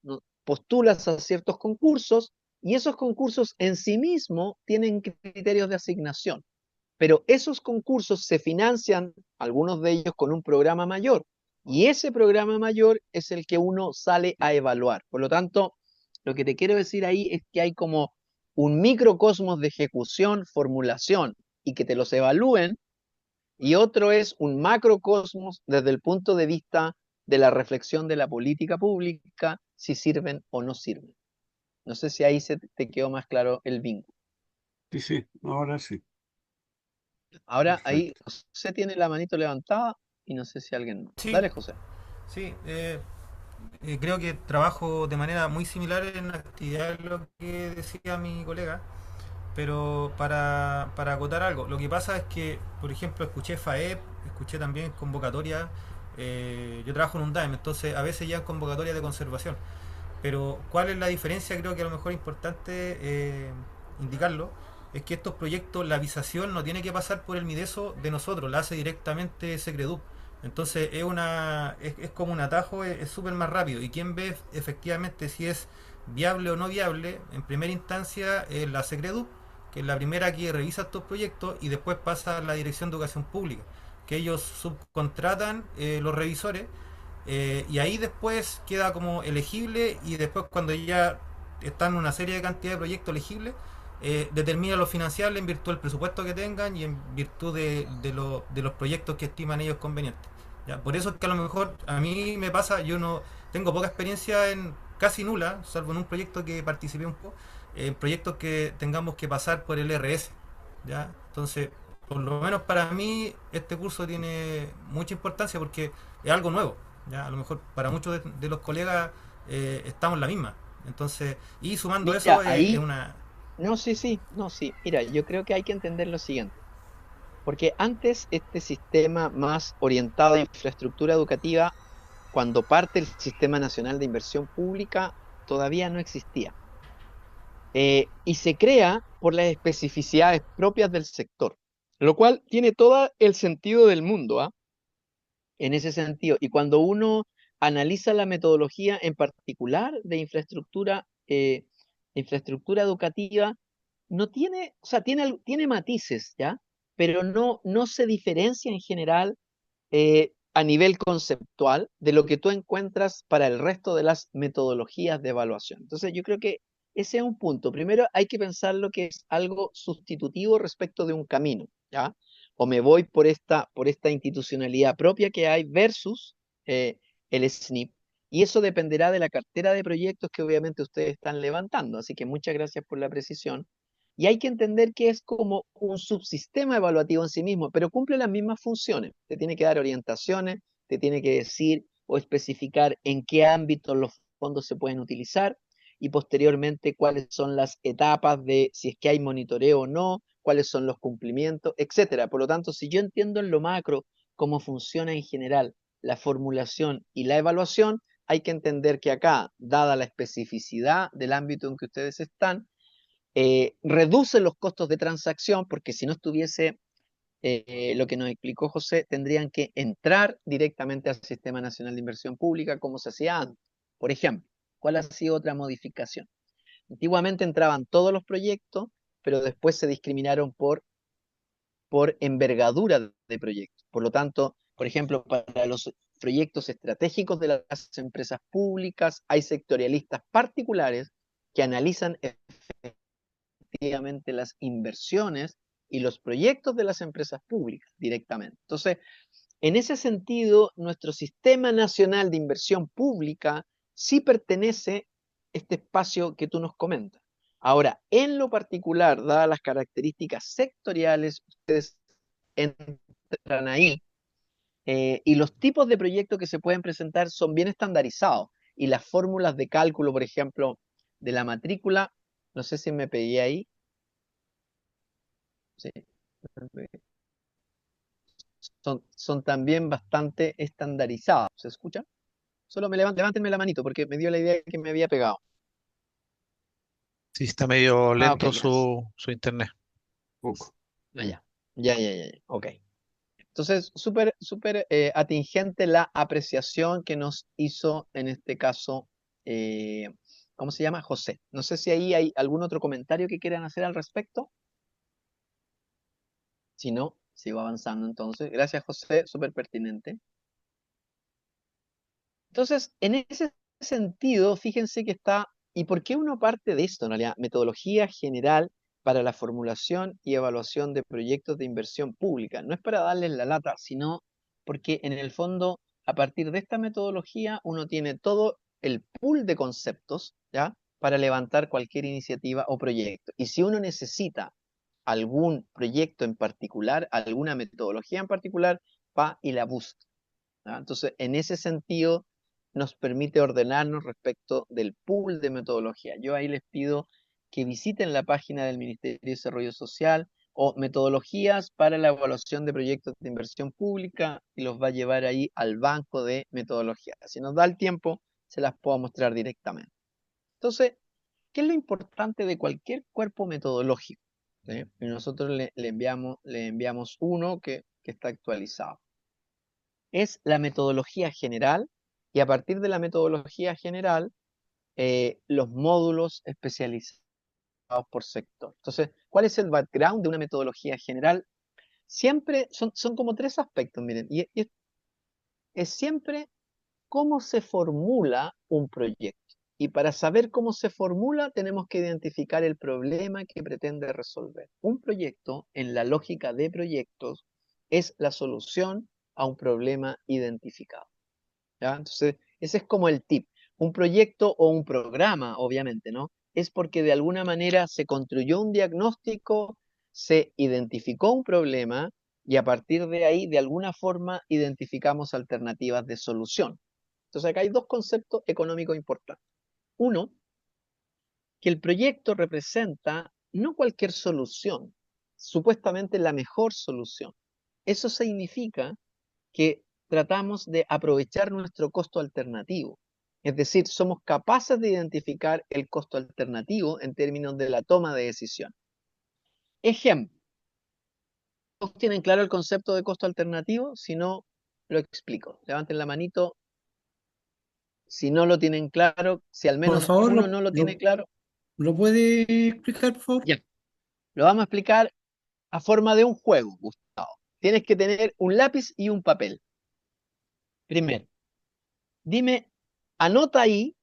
postulas a ciertos concursos y esos concursos en sí mismos tienen criterios de asignación. Pero esos concursos se financian, algunos de ellos con un programa mayor, y ese programa mayor es el que uno sale a evaluar. Por lo tanto, lo que te quiero decir ahí es que hay como un microcosmos de ejecución, formulación, y que te los evalúen, y otro es un macrocosmos desde el punto de vista de la reflexión de la política pública, si sirven o no sirven. No sé si ahí se te quedó más claro el vínculo. sí, sí, ahora sí, Ahora ahí perfecto. José tiene la manito levantada y no sé si alguien más. Sí, Dale, José. sí. Creo que trabajo de manera muy similar en actividades lo que decía mi colega, pero para acotar algo, lo que pasa es que, por ejemplo, escuché FAEP, escuché también convocatoria, yo trabajo en un DAEM, entonces a veces ya convocatoria de conservación, pero ¿cuál es la diferencia? Creo que a lo mejor es importante indicarlo, es que estos proyectos, la visación no tiene que pasar por el Mideso de nosotros, la hace directamente Secredup. Entonces es como un atajo, es súper más rápido. Y quien ve efectivamente si es viable o no viable, en primera instancia es la Secredup, que es la primera que revisa estos proyectos, y después pasa a la Dirección de Educación Pública, que ellos subcontratan los revisores, y ahí después queda como elegible, y después cuando ya están una serie de cantidad de proyectos elegibles, determina lo financiable en virtud del presupuesto que tengan y en virtud de los proyectos que estiman ellos convenientes. ¿Ya? Por eso es que a lo mejor a mí me pasa, yo no tengo poca experiencia en casi nula, salvo en un proyecto que participé un poco, en proyectos que tengamos que pasar por el RS. ¿Ya? Entonces, por lo menos para mí, este curso tiene mucha importancia porque es algo nuevo. ¿Ya? A lo mejor para muchos de los colegas estamos en la misma. Entonces, y sumando Mira, eso, es ahí, una... no, sí, sí, no, sí. Mira, yo creo que hay que entender lo siguiente. Porque antes este sistema más orientado a infraestructura educativa, cuando parte el Sistema Nacional de Inversión Pública, todavía no existía. Y se crea por las especificidades propias del sector, lo cual tiene todo el sentido del mundo, ¿ah? En ese sentido. Y cuando uno analiza la metodología en particular de infraestructura educativa, no tiene, o sea, tiene matices, ¿ya? Pero no se diferencia en general a nivel conceptual de lo que tú encuentras para el resto de las metodologías de evaluación. Entonces, yo creo que ese es un punto. Primero, hay que pensar lo que es algo sustitutivo respecto de un camino, ¿ya? O me voy por esta institucionalidad propia que hay versus el SNP. Y eso dependerá de la cartera de proyectos que obviamente ustedes están levantando. Así que muchas gracias por la precisión. Y hay que entender que es como un subsistema evaluativo en sí mismo, pero cumple las mismas funciones. Te tiene que dar orientaciones, te tiene que decir o especificar en qué ámbitos los fondos se pueden utilizar y posteriormente cuáles son las etapas de si es que hay monitoreo o no, cuáles son los cumplimientos, etcétera. Por lo tanto, si yo entiendo en lo macro cómo funciona en general la formulación y la evaluación, hay que entender que acá, dada la especificidad del ámbito en que ustedes están, reduce los costos de transacción, porque si no estuviese lo que nos explicó José, tendrían que entrar directamente al Sistema Nacional de Inversión Pública como se hacía antes. Por ejemplo, ¿cuál ha sido otra modificación? Antiguamente entraban todos los proyectos, pero después se discriminaron por envergadura de proyectos. Por lo tanto, por ejemplo, para los proyectos estratégicos de las empresas públicas, hay sectorialistas particulares que analizan efectivamente las inversiones y los proyectos de las empresas públicas directamente. Entonces, en ese sentido, nuestro Sistema Nacional de Inversión Pública sí pertenece a este espacio que tú nos comentas. Ahora, en lo particular, dadas las características sectoriales, ustedes entran ahí y los tipos de proyectos que se pueden presentar son bien estandarizados y las fórmulas de cálculo, por ejemplo, de la matrícula, no sé si me pegué ahí. Sí. Son también bastante estandarizadas. ¿Se escucha? Solo levántenme la manito porque me dio la idea de que me había pegado. Sí, está medio Ah, ok, lento gracias. su internet. Poco. Ah, ya. Ya. Ok. Entonces, súper atingente la apreciación que nos hizo en este caso, eh, ¿cómo se llama? José. No sé si ahí hay algún otro comentario que quieran hacer al respecto. Si no, sigo avanzando entonces. Gracias, José, súper pertinente. Entonces, en ese sentido, fíjense que está, ¿y por qué uno parte de esto en realidad? Metodología general para la formulación y evaluación de proyectos de inversión pública. No es para darles la lata, sino porque en el fondo, a partir de esta metodología, uno tiene todo el pool de conceptos, ¿ya? Para levantar cualquier iniciativa o proyecto. Y si uno necesita algún proyecto en particular, alguna metodología en particular, va y la busca. ¿Ya? Entonces, en ese sentido, nos permite ordenarnos respecto del pool de metodología. Yo ahí les pido que visiten la página del Ministerio de Desarrollo Social o metodologías para la evaluación de proyectos de inversión pública y los va a llevar ahí al banco de metodologías. Si nos da el tiempo, se las puedo mostrar directamente. Entonces, ¿qué es lo importante de cualquier cuerpo metodológico? ¿Sí? Y nosotros le enviamos uno que está actualizado. Es la metodología general y a partir de la metodología general, los módulos especializados por sector. Entonces, ¿cuál es el background de una metodología general? Siempre son como tres aspectos, miren, y es siempre cómo se formula un proyecto. Y para saber cómo se formula, tenemos que identificar el problema que pretende resolver. Un proyecto, en la lógica de proyectos, es la solución a un problema identificado. ¿Ya? Entonces, ese es como el tip. Un proyecto o un programa, obviamente, ¿no? Es porque de alguna manera se construyó un diagnóstico, se identificó un problema y a partir de ahí, de alguna forma, identificamos alternativas de solución. Entonces, acá hay dos conceptos económicos importantes. Uno, que el proyecto representa no cualquier solución, supuestamente la mejor solución. Eso significa que tratamos de aprovechar nuestro costo alternativo. Es decir, somos capaces de identificar el costo alternativo en términos de la toma de decisión. Ejemplo, ¿todos tienen claro el concepto de costo alternativo? Si no, lo explico. Levanten la manito si no lo tienen claro, si al Por menos favor, uno no lo tiene claro. ¿lo puede explicar, por favor? Ya, lo vamos a explicar a forma de un juego, Gustavo. Tienes que tener un lápiz y un papel. Primero, dime, anota ahí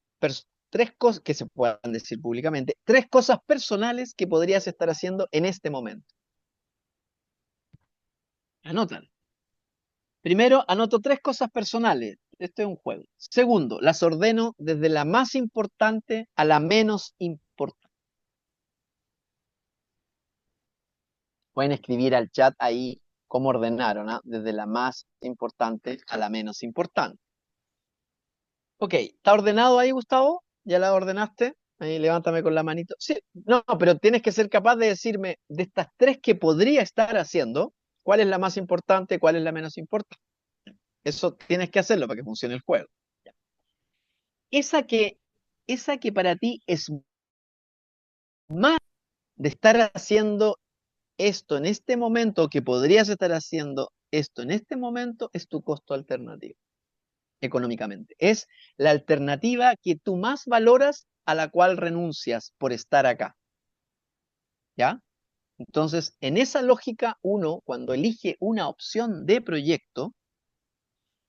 tres cosas que se puedan decir públicamente, tres cosas personales que podrías estar haciendo en este momento. Anótalo. Primero, anoto tres cosas personales. Esto es un juego. Segundo, las ordeno desde la más importante a la menos importante. Pueden escribir al chat ahí cómo ordenaron, ¿ah? Desde la más importante a la menos importante. Ok, ¿está ordenado ahí, Gustavo? ¿Ya la ordenaste? Ahí levántame con la manito. Sí, no, pero tienes que ser capaz de decirme de estas tres que podría estar haciendo, cuál es la más importante, cuál es la menos importante. Eso tienes que hacerlo para que funcione el juego. Ya. Esa que, esa que para ti es más de estar haciendo esto en este momento, que podrías estar haciendo esto en este momento, es tu costo alternativo económicamente. Es la alternativa que tú más valoras a la cual renuncias por estar acá. ¿Ya? Entonces, en esa lógica, uno, cuando elige una opción de proyecto,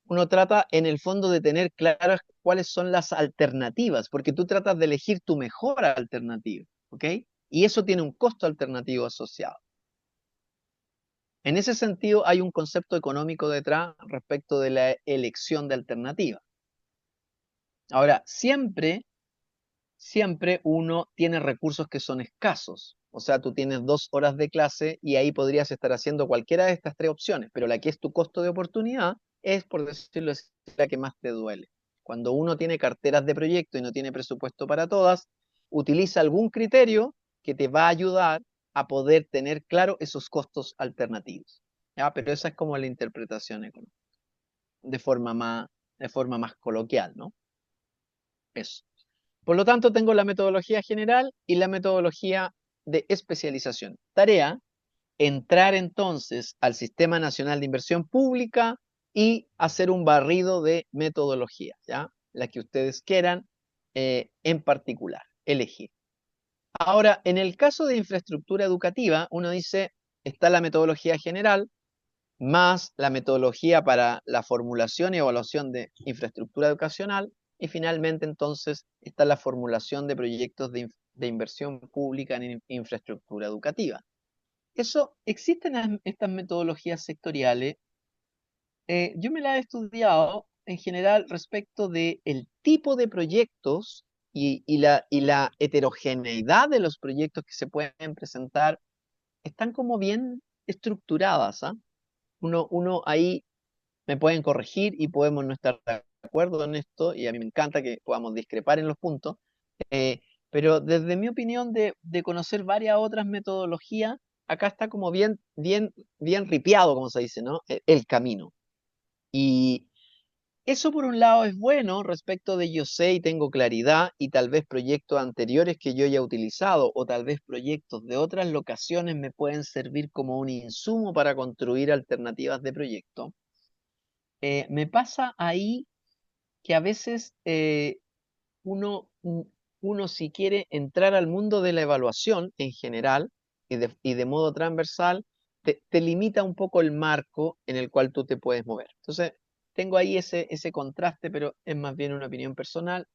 uno trata en el fondo de tener claras cuáles son las alternativas, porque tú tratas de elegir tu mejor alternativa, ¿ok? Y eso tiene un costo alternativo asociado. En ese sentido, hay un concepto económico detrás respecto de la elección de alternativa. Ahora, siempre uno tiene recursos que son escasos. O sea, tú tienes 2 horas de clase y ahí podrías estar haciendo cualquiera de estas tres opciones, pero la que es tu costo de oportunidad es, por decirlo así, la que más te duele. Cuando uno tiene carteras de proyecto y no tiene presupuesto para todas, utiliza algún criterio que te va a ayudar a poder tener claro esos costos alternativos. ¿Ya? Pero esa es como la interpretación económica, de forma más coloquial, ¿no? Eso. Por lo tanto, tengo la metodología general y la metodología de especialización. Tarea, entrar entonces al Sistema Nacional de Inversión Pública y hacer un barrido de metodologías, ¿ya? La que ustedes quieran en particular, elegir. Ahora, en el caso de infraestructura educativa, uno dice, está la metodología general, más la metodología para la formulación y evaluación de infraestructura educacional, y finalmente entonces está la formulación de proyectos de inversión pública en infraestructura educativa. Eso, existen estas metodologías sectoriales. Yo me las he estudiado en general respecto del tipo de proyectos y la heterogeneidad de los proyectos que se pueden presentar. Están como bien estructuradas, ¿ah? Uno ahí me pueden corregir y podemos no estar de acuerdo en esto, y a mí me encanta que podamos discrepar en los puntos, eh, pero desde mi opinión de conocer varias otras metodologías, acá está como bien ripiado, como se dice, ¿no? El camino. Y eso por un lado es bueno respecto de yo sé y tengo claridad y tal vez proyectos anteriores que yo haya utilizado o tal vez proyectos de otras locaciones me pueden servir como un insumo para construir alternativas de proyecto. Me pasa ahí que a veces uno si quiere entrar al mundo de la evaluación en general y de modo transversal, te limita un poco el marco en el cual tú te puedes mover. Entonces, tengo ahí ese contraste, pero es más bien una opinión personal.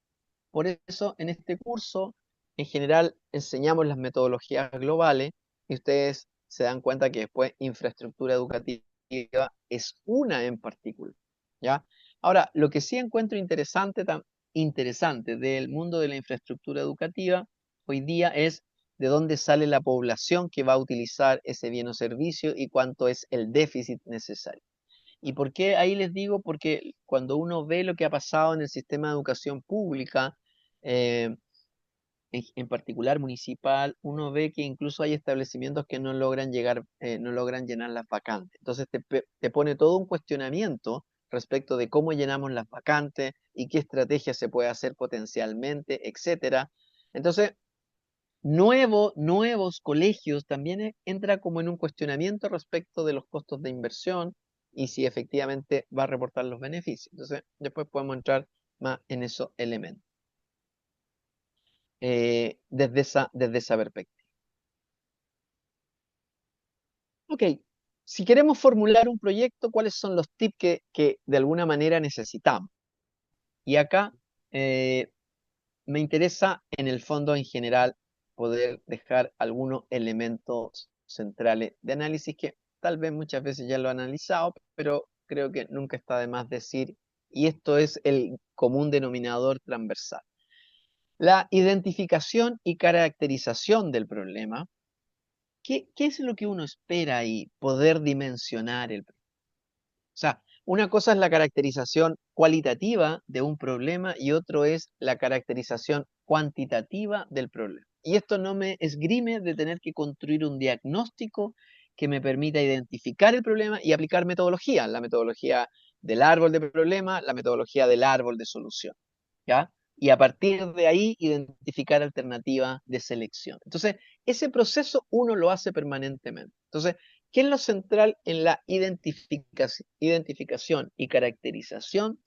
Por eso, en este curso, en general, enseñamos las metodologías globales y ustedes se dan cuenta que después infraestructura educativa es una en particular, ¿ya? Ahora, lo que sí encuentro interesante del mundo de la infraestructura educativa hoy día es de dónde sale la población que va a utilizar ese bien o servicio y cuánto es el déficit necesario. ¿Y por qué ahí les digo? Porque cuando uno ve lo que ha pasado en el sistema de educación pública, eh, en particular municipal, uno ve que incluso hay establecimientos que no logran no logran llenar las vacantes. Entonces te pone todo un cuestionamiento respecto de cómo llenamos las vacantes y qué estrategia se puede hacer potencialmente, etcétera. Entonces, nuevos colegios también entra como en un cuestionamiento respecto de los costos de inversión y si efectivamente va a reportar los beneficios. Entonces, después podemos entrar más en esos elementos desde esa perspectiva. Ok, si queremos formular un proyecto, ¿cuáles son los tips que de alguna manera necesitamos? Y acá me interesa en el fondo en general poder dejar algunos elementos centrales de análisis que tal vez muchas veces ya lo he analizado, pero creo que nunca está de más decir y esto es el común denominador transversal. La identificación y caracterización del problema. ¿Qué es lo que uno espera ahí? Poder dimensionar el problema. O sea, una cosa es la caracterización cualitativa de un problema y otro es la caracterización cuantitativa del problema. Y esto no me esgrime de tener que construir un diagnóstico que me permita identificar el problema y aplicar metodología, la metodología del árbol de problema, la metodología del árbol de solución, ¿ya? Y a partir de ahí identificar alternativas de selección. Entonces, ese proceso uno lo hace permanentemente. Entonces, ¿qué es lo central en la identificación y caracterización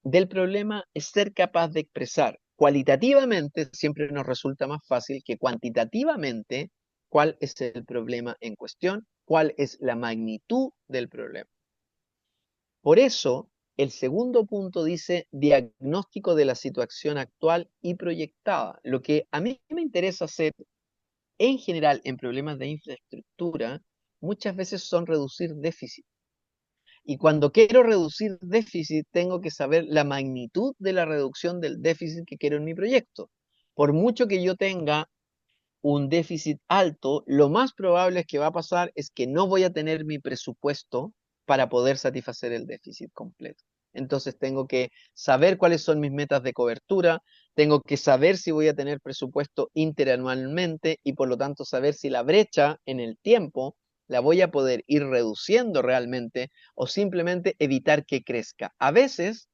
del problema? Es ser capaz de expresar cualitativamente, siempre nos resulta más fácil que cuantitativamente, cuál es el problema en cuestión, cuál es la magnitud del problema. Por eso, el segundo punto dice diagnóstico de la situación actual y proyectada. Lo que a mí me interesa hacer en general en problemas de infraestructura muchas veces son reducir déficit. Y cuando quiero reducir déficit, tengo que saber la magnitud de la reducción del déficit que quiero en mi proyecto. Por mucho que yo tenga un déficit alto, lo más probable es que va a pasar es que no voy a tener mi presupuesto para poder satisfacer el déficit completo. Entonces tengo que saber cuáles son mis metas de cobertura, tengo que saber si voy a tener presupuesto interanualmente y por lo tanto saber si la brecha en el tiempo la voy a poder ir reduciendo realmente o simplemente evitar que crezca. A veces,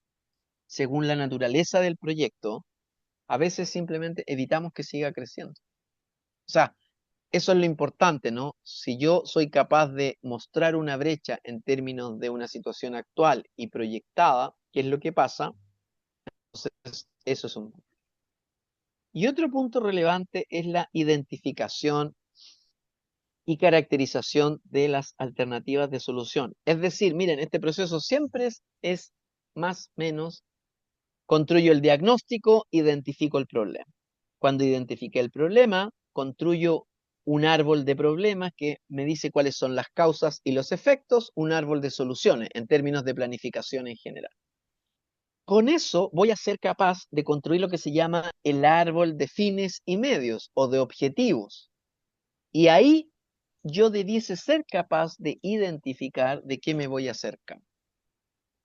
según la naturaleza del proyecto, a veces simplemente evitamos que siga creciendo. O sea, eso es lo importante, ¿no? Si yo soy capaz de mostrar una brecha en términos de una situación actual y proyectada, ¿qué es lo que pasa? Entonces, eso es un punto. Y otro punto relevante es la identificación y caracterización de las alternativas de solución. Es decir, miren, este proceso siempre es más o menos, construyo el diagnóstico, identifico el problema. Cuando identifique el problema, construyo un árbol de problemas que me dice cuáles son las causas y los efectos, un árbol de soluciones en términos de planificación en general. Con eso voy a ser capaz de construir lo que se llama el árbol de fines y medios o de objetivos. Y ahí yo debiese ser capaz de identificar de qué me voy a hacer cargo,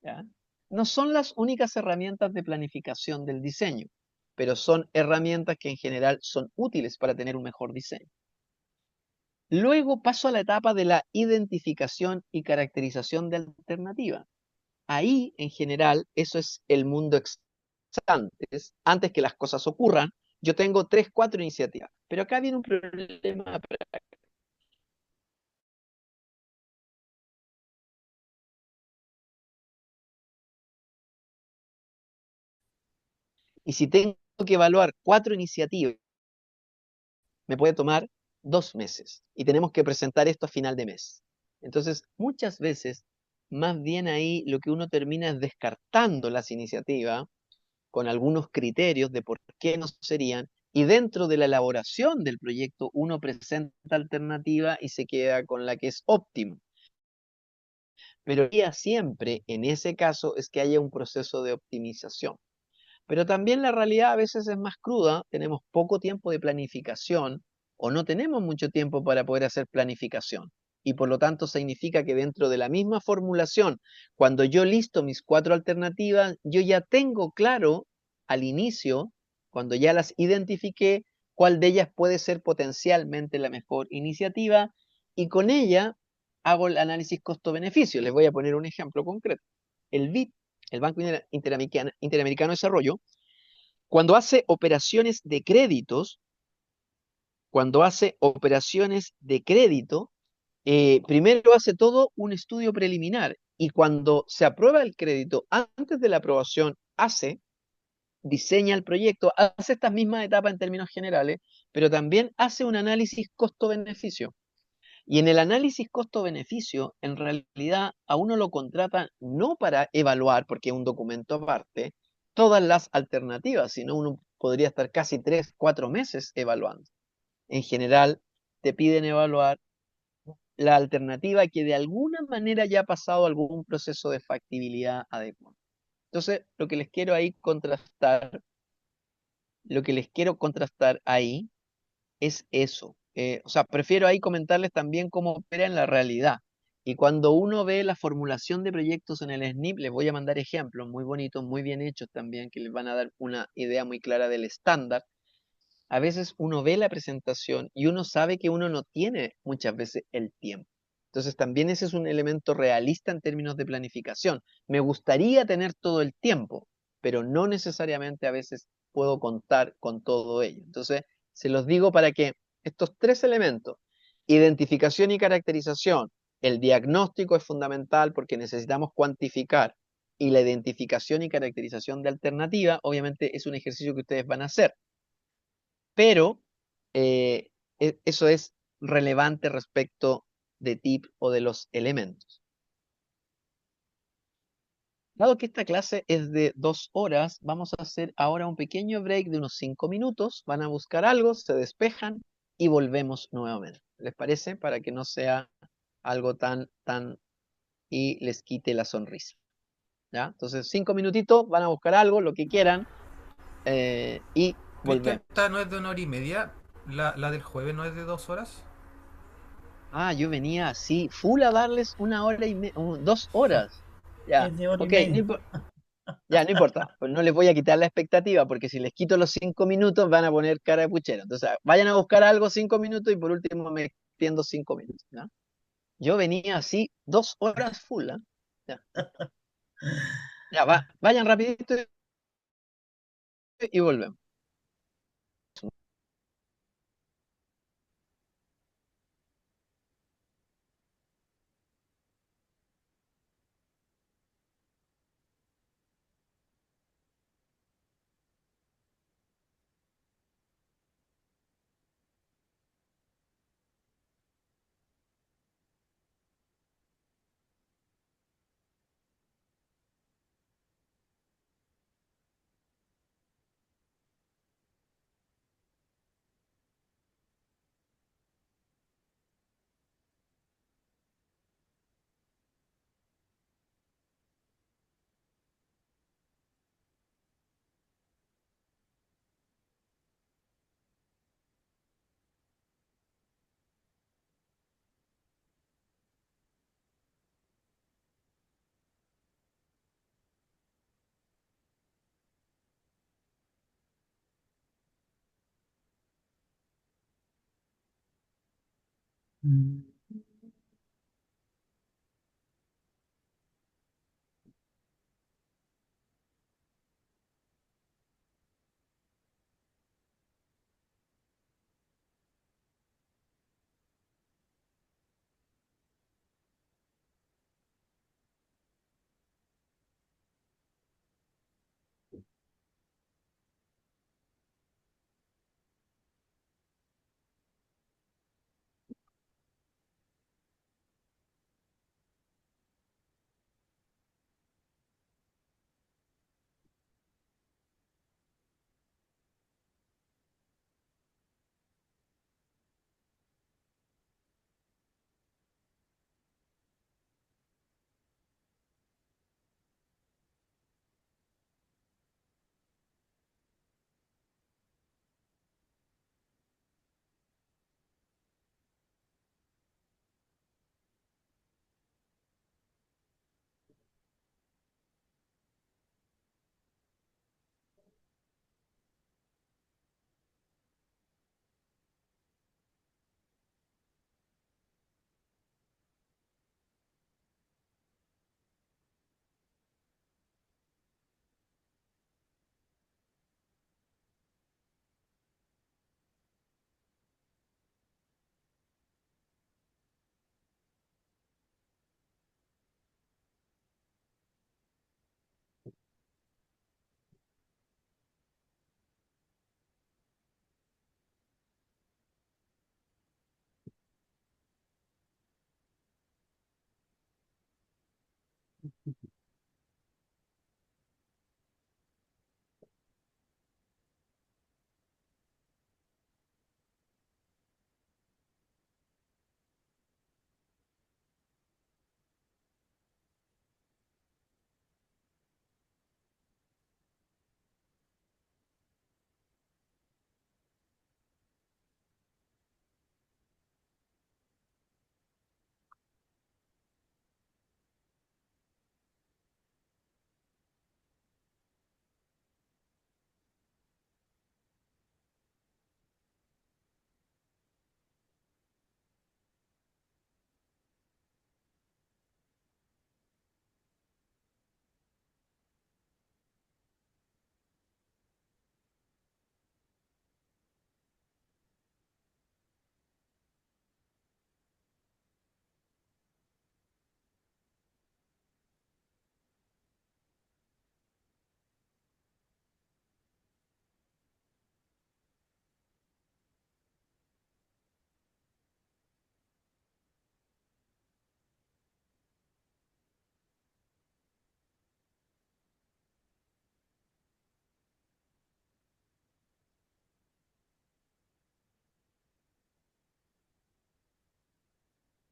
¿ya? No son las únicas herramientas de planificación del diseño, pero son herramientas que en general son útiles para tener un mejor diseño. Luego paso a la etapa de la identificación y caracterización de alternativa. Ahí, en general, eso es el mundo ex antes que las cosas ocurran. Yo tengo 3, 4 iniciativas, pero acá viene un problema. Y si tengo que evaluar 4 iniciativas, me puede tomar 2 meses. Y tenemos que presentar esto a final de mes. Entonces, muchas veces, más bien ahí lo que uno termina es descartando las iniciativas con algunos criterios de por qué no serían. Y dentro de la elaboración del proyecto, uno presenta alternativa y se queda con la que es óptima. Pero siempre, en ese caso, es que haya un proceso de optimización. Pero también la realidad a veces es más cruda, tenemos poco tiempo de planificación o no tenemos mucho tiempo para poder hacer planificación. Y por lo tanto significa que dentro de la misma formulación, cuando yo listo mis 4 alternativas, yo ya tengo claro al inicio, cuando ya las identifiqué, cuál de ellas puede ser potencialmente la mejor iniciativa y con ella hago el análisis costo-beneficio. Les voy a poner un ejemplo concreto. El BID, el Banco Interamericano de Desarrollo, cuando hace operaciones de créditos, primero hace todo un estudio preliminar y cuando se aprueba el crédito, antes de la aprobación, diseña el proyecto, hace estas mismas etapas en términos generales, pero también hace un análisis costo-beneficio. Y en el análisis costo-beneficio, en realidad a uno lo contratan no para evaluar, porque es un documento aparte, todas las alternativas, sino uno podría estar casi 3, 4 meses evaluando. En general, te piden evaluar la alternativa que de alguna manera ya ha pasado algún proceso de factibilidad adecuado. Entonces, lo que les quiero ahí contrastar, lo que les quiero contrastar ahí es eso. O sea, prefiero ahí comentarles también cómo opera en la realidad. Y cuando uno ve la formulación de proyectos en el SNP, les voy a mandar ejemplos muy bonitos, muy bien hechos también, que les van a dar una idea muy clara del estándar. A veces uno ve la presentación y uno sabe que uno no tiene muchas veces el tiempo. Entonces también ese es un elemento realista en términos de planificación. Me gustaría tener todo el tiempo, pero no necesariamente a veces puedo contar con todo ello. Entonces, se los digo para que estos tres elementos, identificación y caracterización, el diagnóstico es fundamental porque necesitamos cuantificar y la identificación y caracterización de alternativa, obviamente es un ejercicio que ustedes van a hacer, pero eh, eso es relevante respecto de tip o de los elementos. Dado que esta clase es de 2 horas, vamos a hacer ahora un pequeño break de unos 5 minutos. Van a buscar algo, se despejan y volvemos nuevamente. ¿Les parece? Para que no sea algo tan y les quite la sonrisa. ¿Ya? Entonces, 5 minutitos, van a buscar algo, lo que quieran, y Cristian, volvemos. esta no es de 1 hora y media. La del jueves no es de 2 horas. Ah, yo venía así, full a darles 1 hora y 2 horas. Ya, Es de hora y ok, no media. ya, no importa. Pues no les voy a quitar la expectativa, porque si les quito los 5 minutos van a poner cara de puchero. Entonces, vayan a buscar algo 5 minutos y por último me extiendo 5 minutos. ¿Ya? Yo venía así 2 horas full. ¿Ah? Ya, ya vayan rapidito y volvemos. Mm.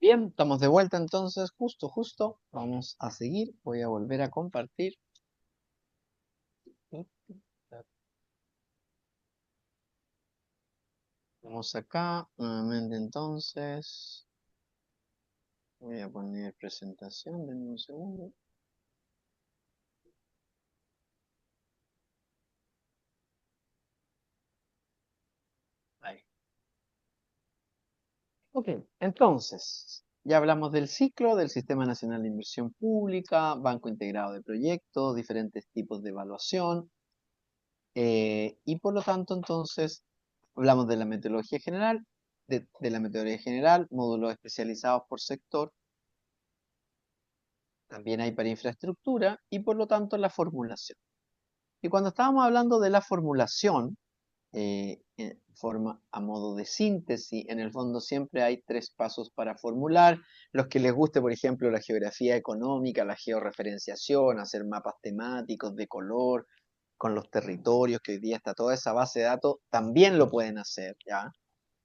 Bien, estamos de vuelta entonces, justo. Vamos a seguir. Voy a volver a compartir. Vamos acá, nuevamente entonces. Voy a poner presentación, denme un segundo. Ahí. Ok, entonces, ya hablamos del ciclo, del Sistema Nacional de Inversión Pública, Banco Integrado de Proyectos, diferentes tipos de evaluación, y por lo tanto, entonces, hablamos de la metodología general, de la metodología general, módulos especializados por sector, también hay para infraestructura, y por lo tanto, la formulación. Y cuando estábamos hablando de la formulación, en forma a modo de síntesis. En el fondo siempre hay 3 pasos para formular. Los que les guste, por ejemplo, la geografía económica, la georreferenciación, hacer mapas temáticos de color con los territorios, que hoy día está toda esa base de datos, también lo pueden hacer, ¿ya?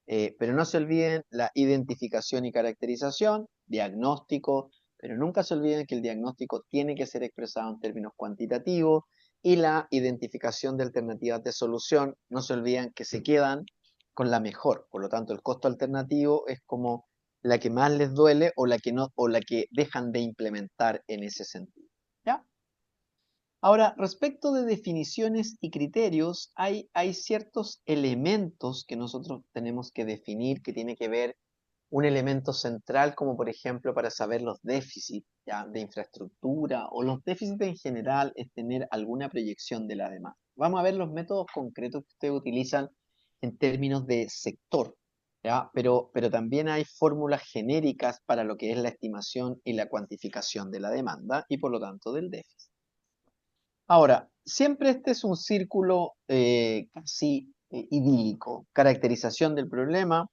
Pero no se olviden la identificación y caracterización, diagnóstico, pero nunca se olviden que el diagnóstico tiene que ser expresado en términos cuantitativos y la identificación de alternativas de solución, no se olviden que se quedan con la mejor. Por lo tanto, el costo alternativo es como la que más les duele o la que no, o la que dejan de implementar en ese sentido. ¿Ya? Ahora, respecto de definiciones y criterios, hay ciertos elementos que nosotros tenemos que definir que tiene que ver un elemento central, como por ejemplo para saber los déficits, ¿ya?, de infraestructura o los déficits en general, es tener alguna proyección de la demanda. Vamos a ver los métodos concretos que ustedes utilizan en términos de sector, ¿ya? Pero también hay fórmulas genéricas para lo que es la estimación y la cuantificación de la demanda y por lo tanto del déficit. Ahora, siempre este es un círculo casi idílico. Caracterización del problema,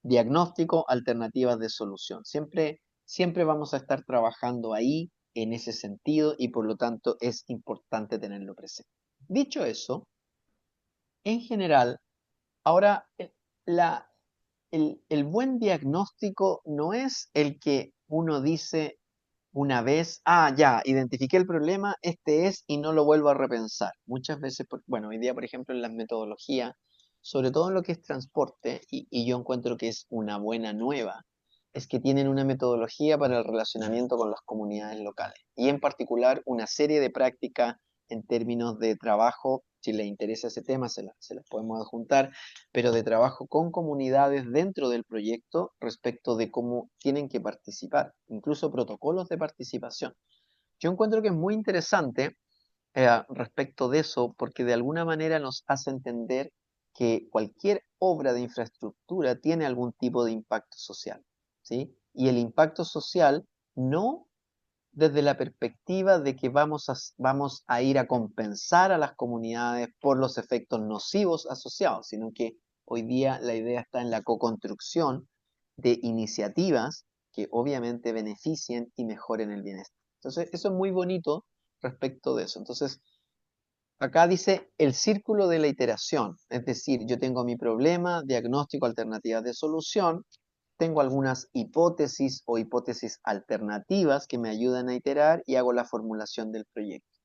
diagnóstico, alternativas de solución. Siempre vamos a estar trabajando ahí en ese sentido y por lo tanto es importante tenerlo presente. Dicho eso, en general, ahora el buen diagnóstico no es el que uno dice una vez, ya, identifiqué el problema, este es y no lo vuelvo a repensar. Muchas veces, bueno, hoy día, por ejemplo, en las metodologías, sobre todo en lo que es transporte, y yo encuentro que es una buena nueva, es que tienen una metodología para el relacionamiento con las comunidades locales. Y en particular, una serie de prácticas en términos de trabajo, si les interesa ese tema, se las podemos adjuntar, pero de trabajo con comunidades dentro del proyecto respecto de cómo tienen que participar, incluso protocolos de participación. Yo encuentro que es muy interesante respecto de eso, porque de alguna manera nos hace entender que cualquier obra de infraestructura tiene algún tipo de impacto social, ¿sí? Y el impacto social no desde la perspectiva de que vamos a ir a compensar a las comunidades por los efectos nocivos asociados, sino que hoy día la idea está en la co-construcción de iniciativas que obviamente beneficien y mejoren el bienestar. Entonces, eso es muy bonito respecto de eso. Entonces, acá dice el círculo de la iteración, es decir, yo tengo mi problema, diagnóstico, alternativas de solución, tengo algunas hipótesis o hipótesis alternativas que me ayudan a iterar y hago la formulación del proyecto.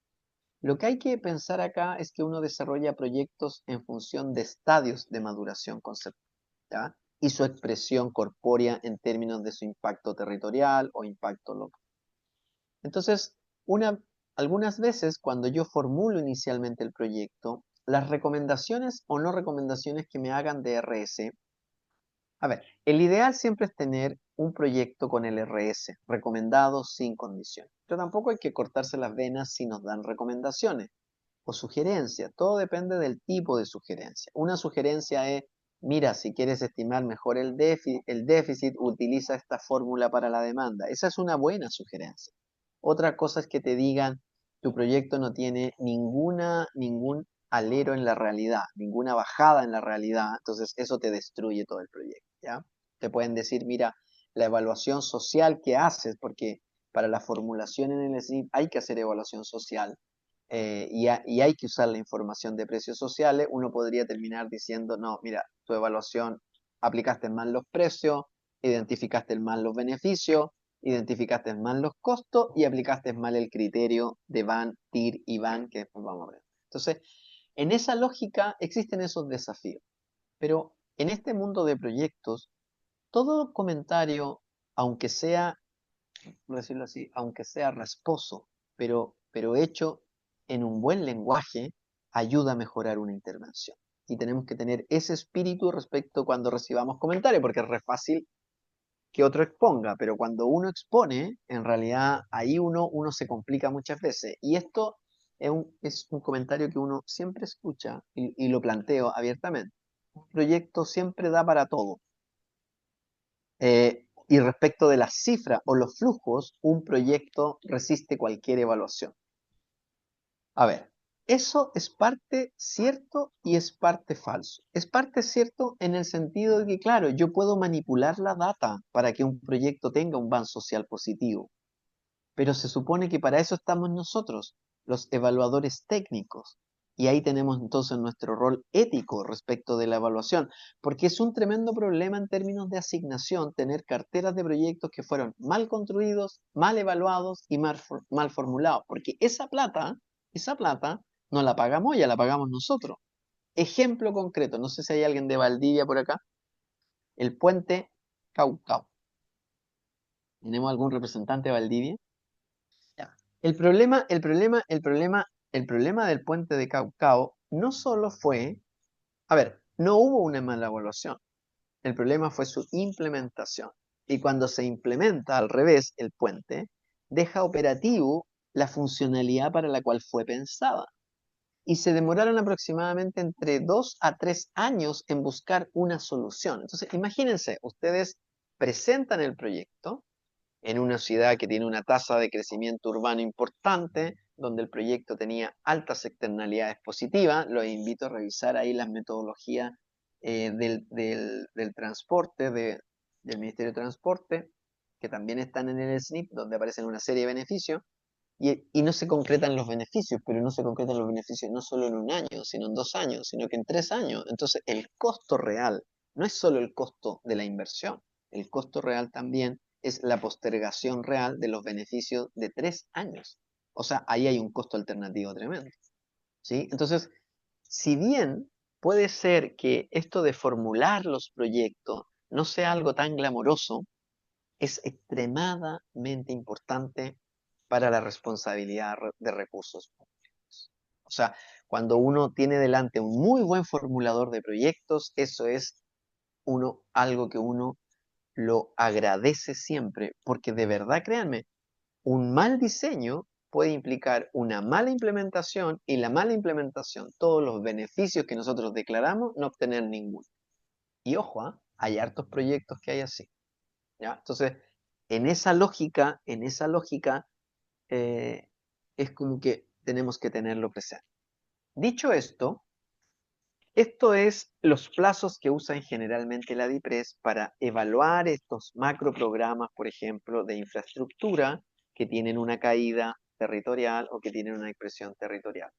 Lo que hay que pensar acá es que uno desarrolla proyectos en función de estadios de maduración conceptual, ¿ya?, y su expresión corpórea en términos de su impacto territorial o impacto local. Entonces, algunas veces cuando yo formulo inicialmente el proyecto, las recomendaciones o no recomendaciones que me hagan de RS, a ver, el ideal siempre es tener un proyecto con el RS, recomendado sin condición. Pero tampoco hay que cortarse las venas si nos dan recomendaciones o sugerencias. Todo depende del tipo de sugerencia. Una sugerencia es, mira, si quieres estimar mejor el déficit, utiliza esta fórmula para la demanda. Esa es una buena sugerencia. Otra cosa es que te digan, tu proyecto no tiene ningún alero en la realidad, ninguna bajada en la realidad, entonces eso te destruye todo el proyecto, ¿ya? Te pueden decir, mira, la evaluación social que haces, porque para la formulación en el SNIP hay que hacer evaluación social, y hay que usar la información de precios sociales, uno podría terminar diciendo, no, mira, tu evaluación aplicaste mal los precios, identificaste mal los beneficios, identificaste mal los costos y aplicaste mal el criterio de Van, TIR y Van, que después vamos a ver. Entonces, en esa lógica existen esos desafíos, pero en este mundo de proyectos, todo comentario, aunque sea, por decirlo así, aunque sea rasposo, pero hecho en un buen lenguaje, ayuda a mejorar una intervención. Y tenemos que tener ese espíritu respecto cuando recibamos comentarios, porque es re fácil que otro exponga, pero cuando uno expone, en realidad ahí uno se complica muchas veces. Y esto es un comentario que uno siempre escucha y lo planteo abiertamente. Un proyecto siempre da para todo. Y respecto de las cifras o los flujos, un proyecto resiste cualquier evaluación. A ver, eso es parte cierto y es parte falso. Es parte cierto en el sentido de que, claro, yo puedo manipular la data para que un proyecto tenga un ban social positivo, pero se supone que para eso estamos nosotros, los evaluadores técnicos. Y ahí tenemos entonces nuestro rol ético respecto de la evaluación, porque es un tremendo problema en términos de asignación tener carteras de proyectos que fueron mal construidos, mal evaluados y mal formulados, porque esa plata no la pagamos ella, la pagamos nosotros. Ejemplo concreto, no sé si hay alguien de Valdivia por acá, el puente Caucao. ¿Tenemos algún representante de Valdivia? Ya. El problema del puente de Caucao no solo fue, a ver, no hubo una mala evaluación, el problema fue su implementación. Y cuando se implementa al revés el puente, deja operativo la funcionalidad para la cual fue pensada. Y se demoraron aproximadamente entre 2 a 3 años en buscar una solución. Entonces, imagínense, ustedes presentan el proyecto en una ciudad que tiene una tasa de crecimiento urbano importante, donde el proyecto tenía altas externalidades positivas. Los invito a revisar ahí las metodologías del transporte, del Ministerio de Transporte, que también están en el SNIP, donde aparecen una serie de beneficios, y no se concretan los beneficios, pero no se concretan los beneficios no solo en un año, sino en 2 años, sino que en 3 años. Entonces, el costo real no es solo el costo de la inversión, el costo real también es la postergación real de los beneficios de 3 años. O sea, ahí hay un costo alternativo tremendo. ¿Sí? Entonces, si bien puede ser que esto de formular los proyectos no sea algo tan glamoroso, es extremadamente importante para la responsabilidad de recursos públicos. O sea, cuando uno tiene delante un muy buen formulador de proyectos, eso es algo que uno lo agradece siempre, porque de verdad, créanme, un mal diseño puede implicar una mala implementación y la mala implementación, todos los beneficios que nosotros declaramos, no obtener ninguno. Y ojo, hay hartos proyectos que hay así. ¿Ya? Entonces, en esa lógica eh, es como que tenemos que tenerlo presente. Dicho esto es los plazos que usan generalmente la DIPRES para evaluar estos macroprogramas, por ejemplo, de infraestructura que tienen una caída territorial o que tienen una expresión territorial.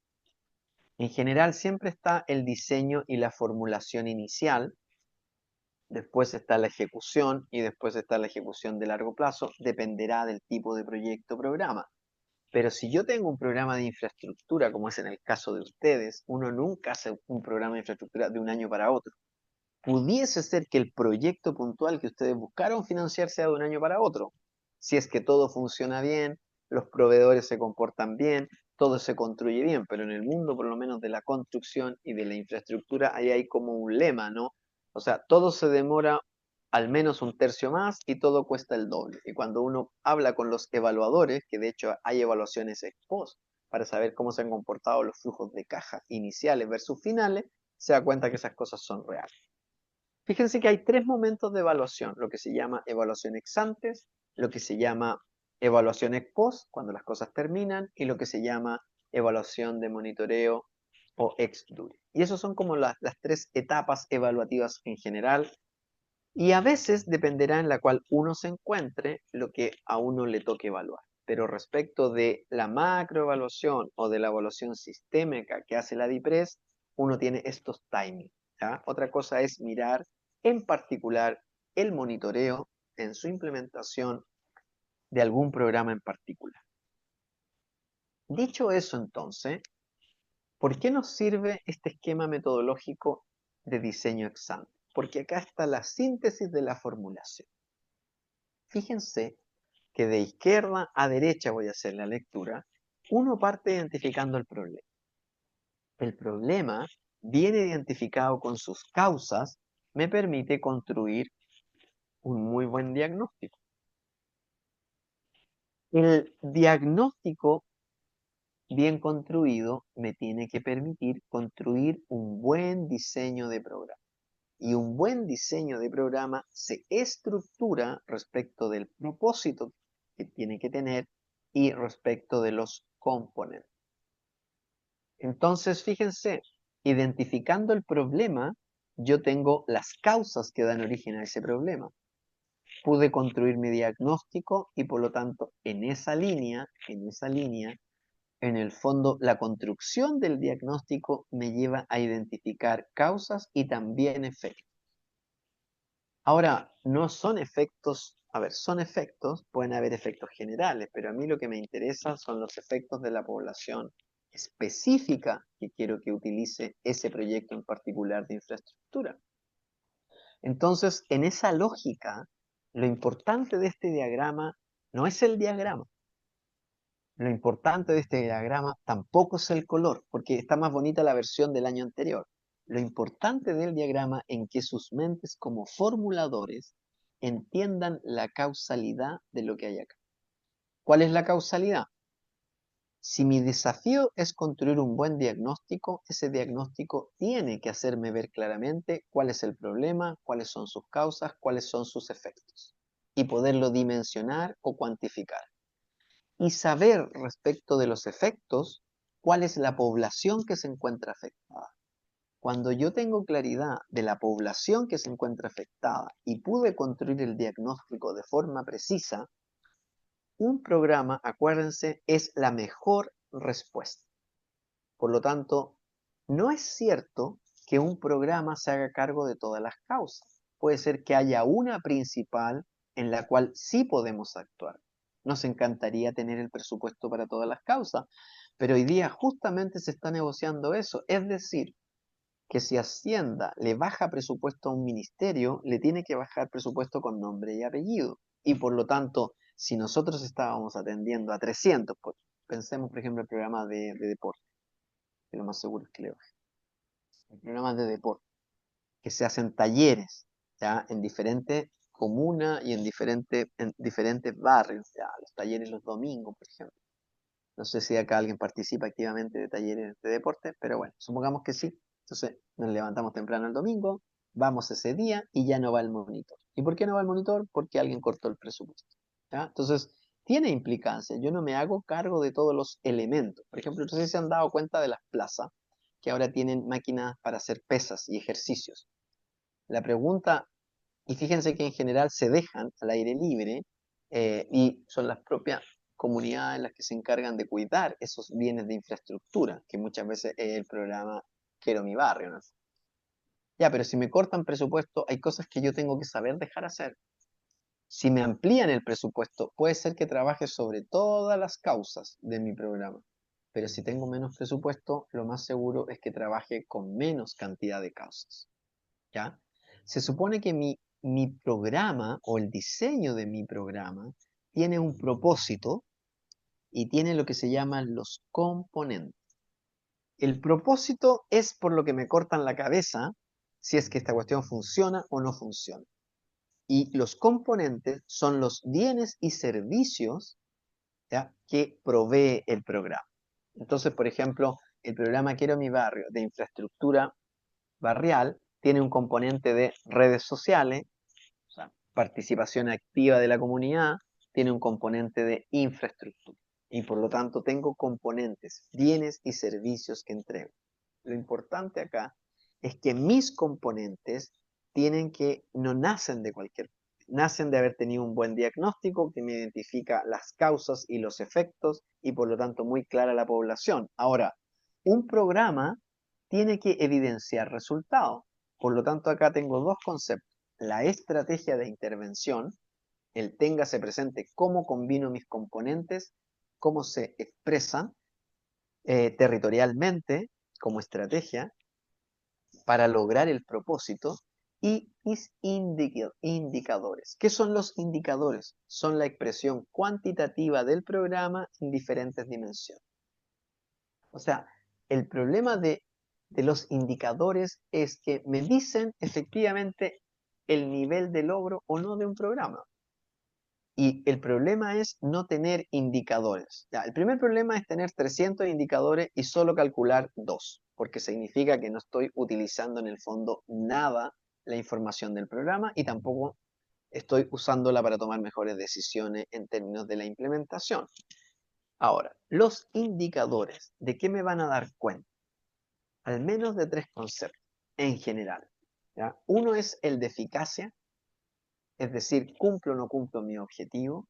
En general siempre está el diseño y la formulación inicial, después está la ejecución y después está la ejecución de largo plazo, dependerá del tipo de proyecto o programa. Pero si yo tengo un programa de infraestructura, como es en el caso de ustedes, uno nunca hace un programa de infraestructura de un año para otro. Pudiese ser que el proyecto puntual que ustedes buscaron financiar sea de un año para otro. Si es que todo funciona bien, los proveedores se comportan bien, todo se construye bien, pero en el mundo por lo menos de la construcción y de la infraestructura, ahí hay como un lema, ¿no? O sea, todo se demora al menos un tercio más y todo cuesta el doble. Y cuando uno habla con los evaluadores, que de hecho hay evaluaciones ex post para saber cómo se han comportado los flujos de caja iniciales versus finales, se da cuenta que esas cosas son reales. Fíjense que hay 3 momentos de evaluación, lo que se llama evaluación ex antes, lo que se llama evaluación ex post, cuando las cosas terminan, y lo que se llama evaluación de monitoreo o ex dure. Y esas son como las 3 etapas evaluativas en general, y a veces dependerá en la cual uno se encuentre lo que a uno le toque evaluar. Pero respecto de la macroevaluación o de la evaluación sistémica que hace la DIPRES, uno tiene estos timings. ¿Ya? Otra cosa es mirar en particular el monitoreo en su implementación de algún programa en particular. Dicho eso, entonces, ¿por qué nos sirve este esquema metodológico de diseño ex ante? Porque acá está la síntesis de la formulación. Fíjense que de izquierda a derecha voy a hacer la lectura. Uno parte identificando el problema. El problema, bien identificado con sus causas, me permite construir un muy buen diagnóstico. El diagnóstico bien construido me tiene que permitir construir un buen diseño de programa. Y un buen diseño de programa se estructura respecto del propósito que tiene que tener y respecto de los componentes. Entonces, fíjense, identificando el problema, yo tengo las causas que dan origen a ese problema. Pude construir mi diagnóstico y por lo tanto en esa línea, en el fondo la construcción del diagnóstico me lleva a identificar causas y también efectos. Ahora, no son efectos, a ver, son efectos, pueden haber efectos generales, pero a mí lo que me interesa son los efectos de la población específica que quiero que utilice ese proyecto en particular de infraestructura. Entonces, en esa lógica, lo importante de este diagrama no es el diagrama. Lo importante de este diagrama tampoco es el color, porque está más bonita la versión del año anterior. Lo importante del diagrama en que sus mentes como formuladores entiendan la causalidad de lo que hay acá. ¿Cuál es la causalidad? Si mi desafío es construir un buen diagnóstico, ese diagnóstico tiene que hacerme ver claramente cuál es el problema, cuáles son sus causas, cuáles son sus efectos, y poderlo dimensionar o cuantificar. Y saber respecto de los efectos, cuál es la población que se encuentra afectada. Cuando yo tengo claridad de la población que se encuentra afectada y pude construir el diagnóstico de forma precisa, un programa, acuérdense, es la mejor respuesta. Por lo tanto, no es cierto que un programa se haga cargo de todas las causas. Puede ser que haya una principal en la cual sí podemos actuar. Nos encantaría tener el presupuesto para todas las causas, pero hoy día justamente se está negociando eso. Es decir, que si Hacienda le baja presupuesto a un ministerio, le tiene que bajar presupuesto con nombre y apellido. Y por lo tanto, si nosotros estábamos atendiendo a 300, pues, pensemos por ejemplo en el programa de deporte, que lo más seguro es que le baje. El programa de deporte, que se hacen talleres, ¿ya? En diferentes comunas y en diferentes barrios, ¿ya? Los talleres los domingos, por ejemplo. No sé si acá alguien participa activamente de talleres de deporte, pero bueno, supongamos que sí. Entonces nos levantamos temprano el domingo, vamos ese día y ya no va el monitor. ¿Y por qué no va el monitor? Porque alguien cortó el presupuesto, ¿ya? Entonces, tiene implicancia. Yo no me hago cargo de todos los elementos. Por ejemplo, no sé si se han dado cuenta de las plazas, que ahora tienen máquinas para hacer pesas y ejercicios. La pregunta, y fíjense que en general se dejan al aire libre y son las propias comunidades las que se encargan de cuidar esos bienes de infraestructura, que muchas veces es el programa Quiero mi barrio, ¿no? Ya, pero si me cortan presupuesto, hay cosas que yo tengo que saber dejar hacer. Si me amplían el presupuesto, puede ser que trabaje sobre todas las causas de mi programa. Pero si tengo menos presupuesto, lo más seguro es que trabaje con menos cantidad de causas. ¿Ya? Se supone que mi programa o el diseño de mi programa tiene un propósito y tiene lo que se llaman los componentes. El propósito es por lo que me cortan la cabeza si es que esta cuestión funciona o no funciona. Y los componentes son los bienes y servicios, ¿ya?, que provee el programa. Entonces, por ejemplo, el programa Quiero mi barrio de infraestructura barrial tiene un componente de redes sociales, o sea, participación activa de la comunidad, tiene un componente de infraestructura. Y por lo tanto tengo componentes, bienes y servicios que entrego. Lo importante acá es que mis componentes no nacen de nacen de haber tenido un buen diagnóstico que me identifica las causas y los efectos y por lo tanto muy clara la población. Ahora, un programa tiene que evidenciar resultados. Por lo tanto, acá tengo dos conceptos. La estrategia de intervención, el téngase presente cómo combino mis componentes, cómo se expresan territorialmente como estrategia para lograr el propósito y mis indicadores. ¿Qué son los indicadores? Son la expresión cuantitativa del programa en diferentes dimensiones. O sea, el problema de los indicadores es que me dicen efectivamente el nivel de logro o no de un programa. Y el problema es no tener indicadores. Ya, el primer problema es tener 300 indicadores y solo calcular 2, porque significa que no estoy utilizando en el fondo nada la información del programa y tampoco estoy usándola para tomar mejores decisiones en términos de la implementación. Ahora, los indicadores, ¿de qué me van a dar cuenta? Al menos de 3 conceptos en general. ¿Ya? Uno es el de eficacia, es decir, cumplo o no cumplo mi objetivo.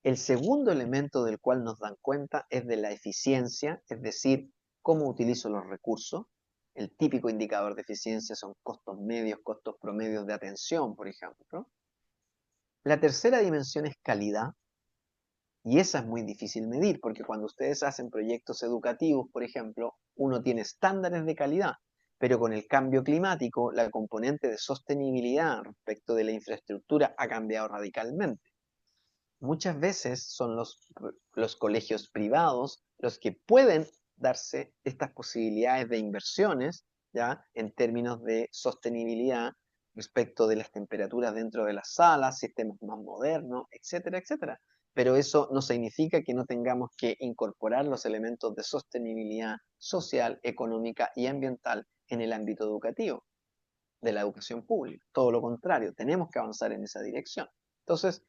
El segundo elemento del cual nos dan cuenta es de la eficiencia, es decir, cómo utilizo los recursos. El típico indicador de eficiencia son costos medios, costos promedios de atención, por ejemplo. La tercera dimensión es calidad, y esa es muy difícil medir, porque cuando ustedes hacen proyectos educativos, por ejemplo, uno tiene estándares de calidad, pero con el cambio climático, la componente de sostenibilidad respecto de la infraestructura ha cambiado radicalmente. Muchas veces son los colegios privados los que pueden darse estas posibilidades de inversiones, ¿ya? En términos de sostenibilidad respecto de las temperaturas dentro de las salas, sistemas más modernos, etcétera, etcétera. Pero eso no significa que no tengamos que incorporar los elementos de sostenibilidad social, económica y ambiental en el ámbito educativo, de la educación pública. Todo lo contrario, tenemos que avanzar en esa dirección. Entonces,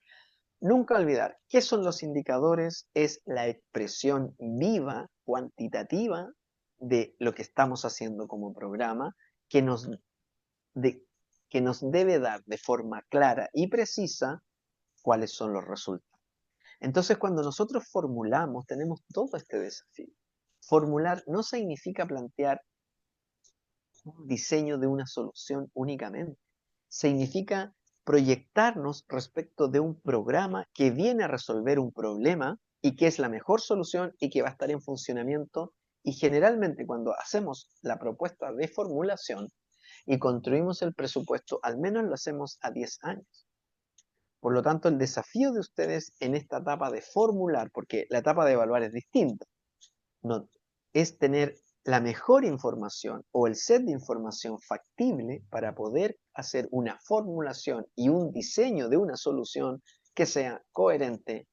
nunca olvidar, ¿qué son los indicadores? Es la expresión viva, cuantitativa, de lo que estamos haciendo como programa, que nos, de- que nos debe dar de forma clara y precisa cuáles son los resultados. Entonces, cuando nosotros formulamos, tenemos todo este desafío. Formular no significa plantear un diseño de una solución únicamente. Significa proyectarnos respecto de un programa que viene a resolver un problema y que es la mejor solución y que va a estar en funcionamiento. Y generalmente cuando hacemos la propuesta de formulación y construimos el presupuesto, al menos lo hacemos a 10 años. Por lo tanto, el desafío de ustedes en esta etapa de formular, porque la etapa de evaluar es distinta, no, es tener la mejor información o el set de información factible para poder hacer una formulación y un diseño de una solución que sea coherente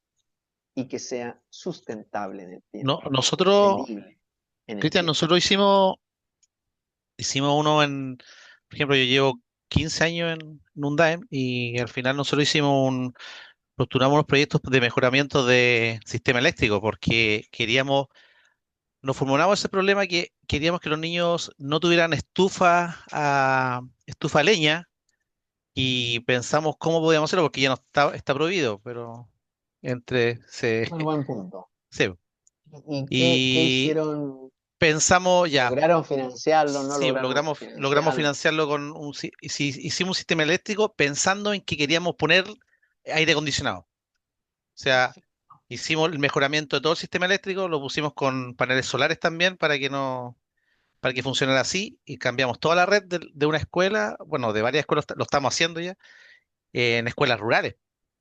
y que sea sustentable en el tiempo, No, nosotros, sostenible en el Cristian, tiempo. nosotros hicimos uno por ejemplo, yo llevo 15 años en Undaem y al final nosotros postulamos unos proyectos de mejoramiento de sistema eléctrico porque nos formulamos ese problema que queríamos que los niños no tuvieran estufa a leña y pensamos cómo podíamos hacerlo porque ya no está prohibido, pero entre se, Un buen punto. sí. ¿Y qué Y hicieron? pensamos ya, ¿Lograron financiarlo? ¿No sí, lograron logramos financiarlo? financiarlo hicimos un sistema eléctrico pensando en que queríamos poner aire acondicionado. O sea, Perfecto. hicimos el mejoramiento de todo el sistema eléctrico, lo pusimos con paneles solares también para que funcionara así y cambiamos toda la red de una escuela, bueno, de varias escuelas lo estamos haciendo ya, en escuelas rurales.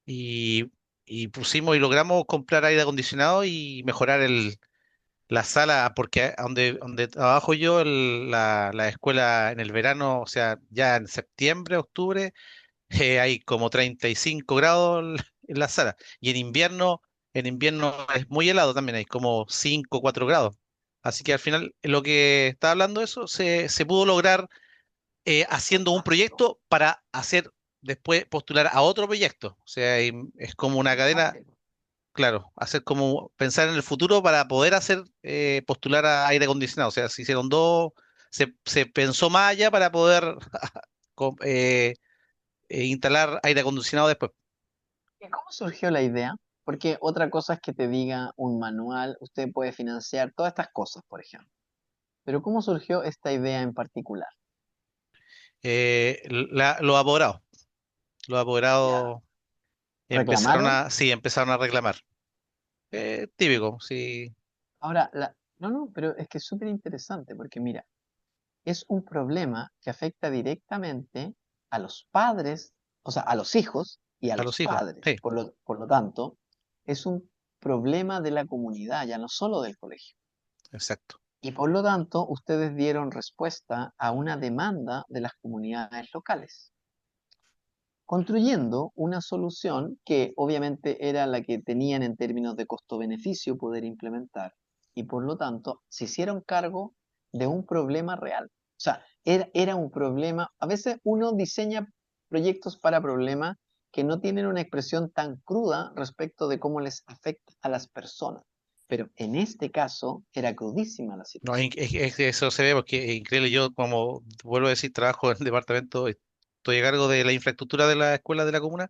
Y, y pusimos y logramos comprar aire acondicionado y mejorar la sala, porque donde trabajo yo, la escuela en el verano, o sea, ya en septiembre, octubre, hay como 35 grados en la sala. Y en invierno es muy helado también, hay como 5 o 4 grados. Así que al final, lo que está hablando eso, se pudo lograr haciendo un proyecto para hacer después postular a otro proyecto. O sea, es como una cadena, Fantástico. claro, hacer como pensar en el futuro para poder hacer postular a aire acondicionado. O sea, se hicieron dos, se pensó más allá para poder com- eh, instalar aire acondicionado después. ¿Y cómo surgió la idea? Porque otra cosa es que te diga un manual, usted puede financiar todas estas cosas, por ejemplo. Pero ¿cómo surgió esta idea en particular? Los apoderados, los Ya. apoderados empezaron ¿Reclamaron? sí, empezaron a reclamar. Típico, sí, Ahora, no, no, pero es que es súper interesante porque mira, es un problema que afecta directamente a los padres, o sea, a los hijos y a a los los hijos, padres. sí, Por lo tanto, es un problema de la comunidad, ya no solo del colegio. exacto. Y por lo tanto, ustedes dieron respuesta a una demanda de las comunidades locales, construyendo una solución que obviamente era la que tenían en términos de costo-beneficio poder implementar. Y por lo tanto, se hicieron cargo de un problema real. O sea, era un problema. A veces uno diseña proyectos para problemas que no tienen una expresión tan cruda respecto de cómo les afecta a las personas. Pero en este caso era crudísima la No, situación. es que eso se ve porque es increíble. Yo, como vuelvo a decir, trabajo en el departamento, estoy a cargo de la infraestructura de la escuela de la comuna.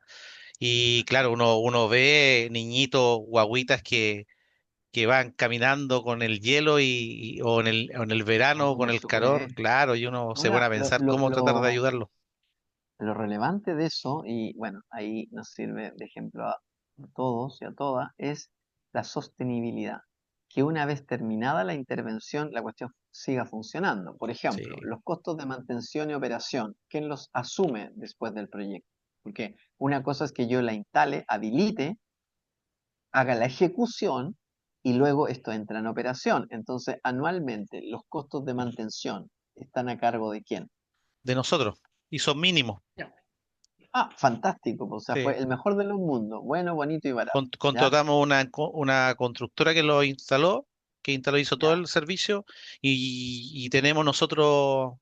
Y claro, uno ve niñitos, guaguitas que van caminando con el hielo o en el verano No con me el calor, supe. claro, y uno se pone Ahora, a pensar cómo tratar de ayudarlo. lo relevante de eso, y bueno, ahí nos sirve de ejemplo a todos y a todas, es la sostenibilidad. Que una vez terminada la intervención, la cuestión siga funcionando. Por ejemplo, Sí. los costos de mantención y operación, ¿quién los asume después del proyecto? Porque una cosa es que yo la instale, habilite, haga la ejecución y luego esto entra en operación. Entonces, anualmente, los costos de mantención están a cargo de quién. De nosotros. Y son mínimos. Ah, fantástico, pues, o sea, Sí. fue el mejor de los mundos, bueno, bonito y barato, ¿ya? Contratamos una constructora que lo instaló, hizo todo Ya. el servicio y tenemos nosotros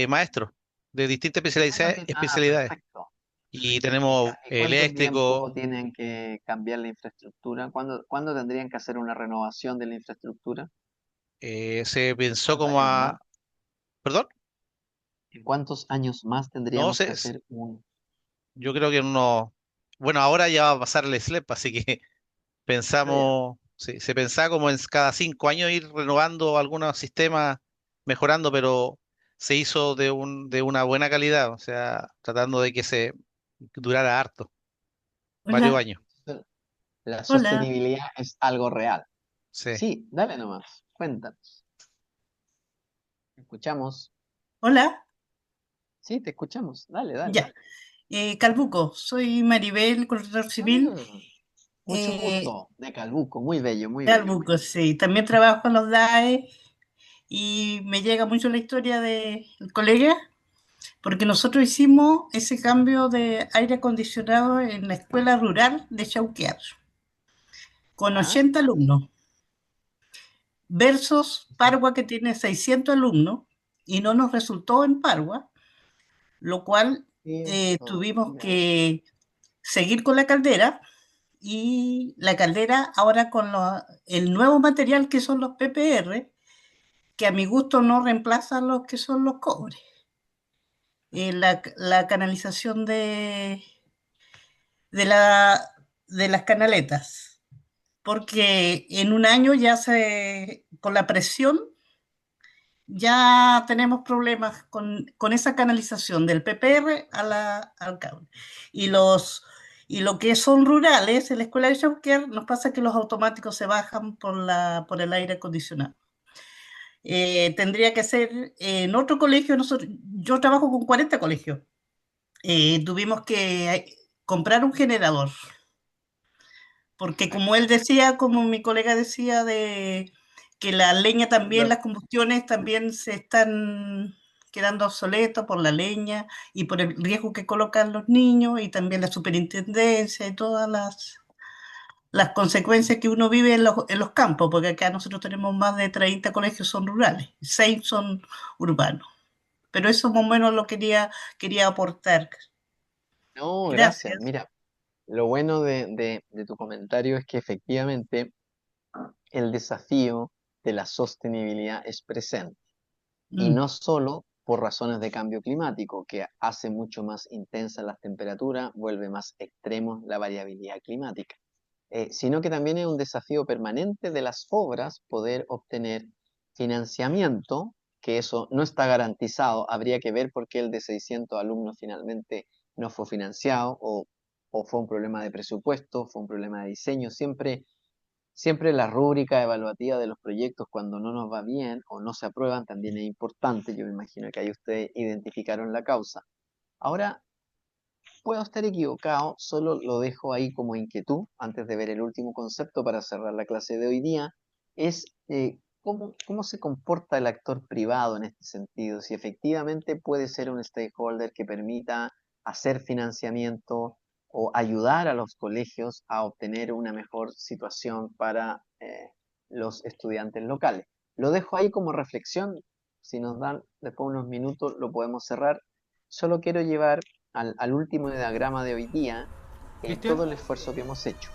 maestros de distintas especialidades. Perfecto. Y tenemos Ya. ¿Y cuánto eléctrico. tiempo tienen que cambiar la infraestructura? ¿Cuándo tendrían que hacer una renovación de la infraestructura? Se ¿En pensó cuántos como años más? ¿Perdón? ¿En cuántos años más No tendríamos que sé, hacer un... yo creo que en unos... Bueno, ahora ya va a pasar el SLEP, así que Ah, ya. pensamos, sí, se pensaba como en cada 5 años ir renovando algunos sistemas, mejorando, pero se hizo de una buena calidad, o sea, tratando de que se durara harto, varios Hola, años. La hola, sostenibilidad es algo real. Sí. Sí, dale nomás, cuéntanos. Escuchamos. hola. Sí, te escuchamos. Dale, dale. Ya. Calbuco, soy Maribel, corredor civil. Ah, mucho Eh, gusto. De Calbuco, muy bello, muy bello. Calbuco, sí. También trabajo en los DAE y me llega mucho la historia del colega, porque nosotros hicimos ese cambio de aire acondicionado en la escuela rural de Chauquear, con ¿Ya? 80 alumnos, versus Pargua que tiene 600 alumnos, y no nos resultó en Pargua, lo cual Cierto, tuvimos ya. que seguir con la caldera, y la caldera ahora con el nuevo material que son los PPR, que a mi gusto no reemplazan los que son los cobres. La canalización de, la, de las canaletas, porque en un año ya con la presión, ya tenemos problemas con esa canalización del PPR al cable. Y, y lo que son rurales, en la escuela de Chauquer, nos pasa que los automáticos se bajan por el aire acondicionado. Tendría que ser en otro colegio. Yo trabajo con 40 colegios. Tuvimos que comprar un generador, porque como él decía, como mi colega decía, de que la leña también, La- las combustiones también se están quedando obsoletos por la leña y por el riesgo que colocan los niños, y también la superintendencia y todas las consecuencias que uno vive en los campos, porque acá nosotros tenemos más de 30 colegios son rurales, 6 son urbanos. Pero eso más o menos lo quería aportar. No, gracias. Gracias. Mira, lo bueno de tu comentario es que efectivamente el desafío de la sostenibilidad es presente. Y Mm, no solo por razones de cambio climático, que hace mucho más intensas las temperaturas, vuelve más extremos la variabilidad climática, sino que también es un desafío permanente de las obras poder obtener financiamiento, que eso no está garantizado, habría que ver por qué el de 600 alumnos finalmente no fue financiado, o o fue un problema de presupuesto, fue un problema de diseño. Siempre la rúbrica evaluativa de los proyectos cuando no nos va bien o no se aprueban también es importante. Yo me imagino que ahí ustedes identificaron la causa. Ahora, puedo estar equivocado, solo lo dejo ahí como inquietud antes de ver el último concepto para cerrar la clase de hoy día. Es cómo se comporta el actor privado en este sentido, si efectivamente puede ser un stakeholder que permita hacer financiamiento o ayudar a los colegios a obtener una mejor situación para los estudiantes locales. Lo dejo ahí como reflexión. Si nos dan después unos minutos, lo podemos cerrar. Solo quiero llevar al último diagrama de hoy día Cristian, todo el esfuerzo que hemos hecho.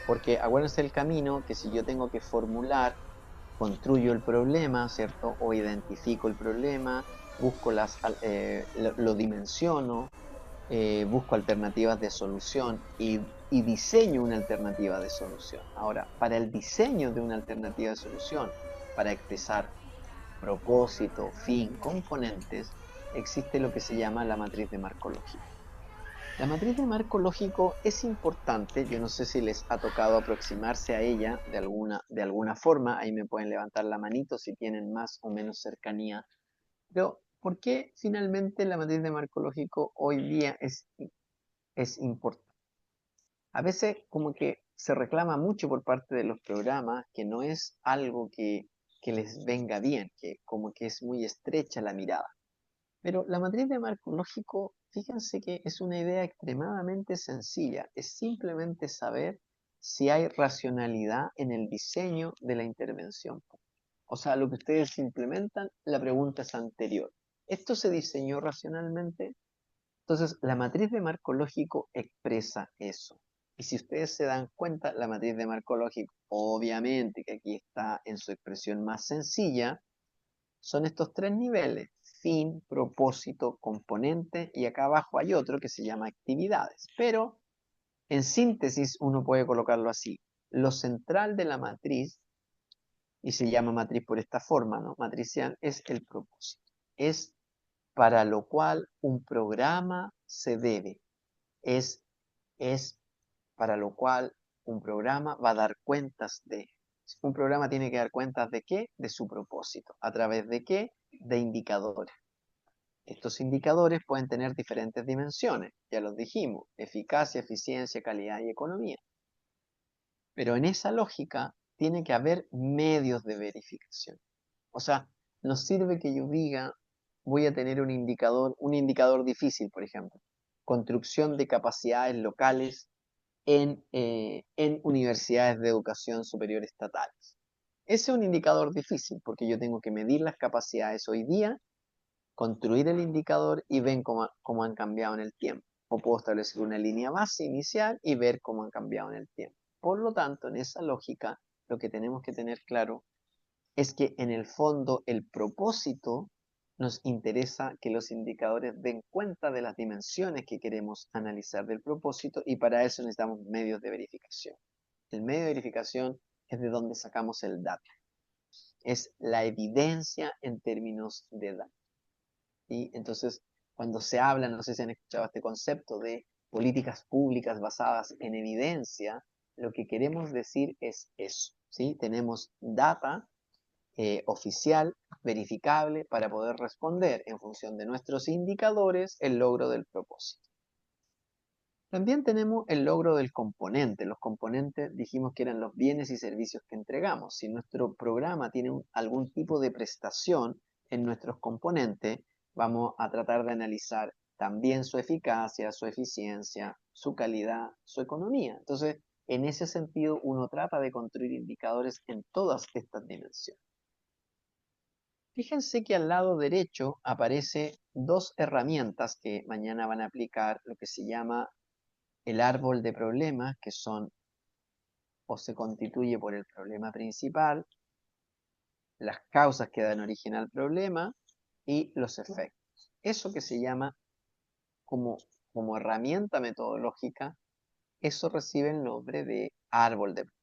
Porque acuérdense el camino que si yo tengo que formular, construyo el problema, ¿cierto? O identifico el problema, busco lo dimensiono, busco alternativas de solución y diseño una alternativa de solución. Ahora, para el diseño de una alternativa de solución, para expresar propósito, fin, componentes, existe lo que se llama la matriz de marco lógico. La matriz de marco lógico es importante, yo no sé si les ha tocado aproximarse a ella de alguna forma, ahí me pueden levantar la manito si tienen más o menos cercanía, pero ¿por qué finalmente la matriz de marco lógico hoy día es importante? A veces como que se reclama mucho por parte de los programas que no es algo que les venga bien, que como que es muy estrecha la mirada. Pero la matriz de marco lógico, fíjense que es una idea extremadamente sencilla. Es simplemente saber si hay racionalidad en el diseño de la intervención. O sea, lo que ustedes implementan, la pregunta es anterior. ¿Esto se diseñó racionalmente? Entonces, la matriz de marco lógico expresa eso. Y si ustedes se dan cuenta, la matriz de marco lógico, obviamente que aquí está en su expresión más sencilla, son estos tres niveles: fin, propósito, componente, y acá abajo hay otro que se llama actividades. Pero en síntesis uno puede colocarlo así: lo central de la matriz, y se llama matriz por esta forma, ¿no? Matricial, es el propósito. Es para lo cual un programa se debe. Es, es para lo cual un programa va a dar cuentas de. Un programa tiene que dar cuentas de qué? De su propósito. ¿A través de qué? De indicadores. Estos indicadores pueden tener diferentes dimensiones, ya los dijimos: eficacia, eficiencia, calidad y economía. Pero en esa lógica tiene que haber medios de verificación. O sea, no sirve que yo diga voy a tener un indicador difícil, por ejemplo, construcción de capacidades locales en universidades de educación superior estatales. Ese es un indicador difícil porque yo tengo que medir las capacidades hoy día, construir el indicador y ver cómo han cambiado en el tiempo. O puedo establecer una línea base inicial y ver cómo han cambiado en el tiempo. Por lo tanto, en esa lógica, lo que tenemos que tener claro es que en el fondo el propósito nos interesa que los indicadores den cuenta de las dimensiones que queremos analizar del propósito, y para eso necesitamos medios de verificación. El medio de verificación es de donde sacamos el dato. Es la evidencia en términos de datos. Y entonces, cuando se habla, no sé si han escuchado este concepto de políticas públicas basadas en evidencia, lo que queremos decir es eso, ¿sí? Tenemos data oficial, verificable, para poder responder en función de nuestros indicadores el logro del propósito. También tenemos el logro del componente. Los componentes dijimos que eran los bienes y servicios que entregamos. Si nuestro programa tiene algún tipo de prestación en nuestros componentes, vamos a tratar de analizar también su eficacia, su eficiencia, su calidad, su economía. Entonces, en ese sentido, uno trata de construir indicadores en todas estas dimensiones. Fíjense que al lado derecho aparece dos herramientas que mañana van a aplicar, lo que se llama el árbol de problemas, que son o se constituye por el problema principal, las causas que dan origen al problema y los efectos. Eso que se llama como herramienta metodológica, eso recibe el nombre de árbol de problemas.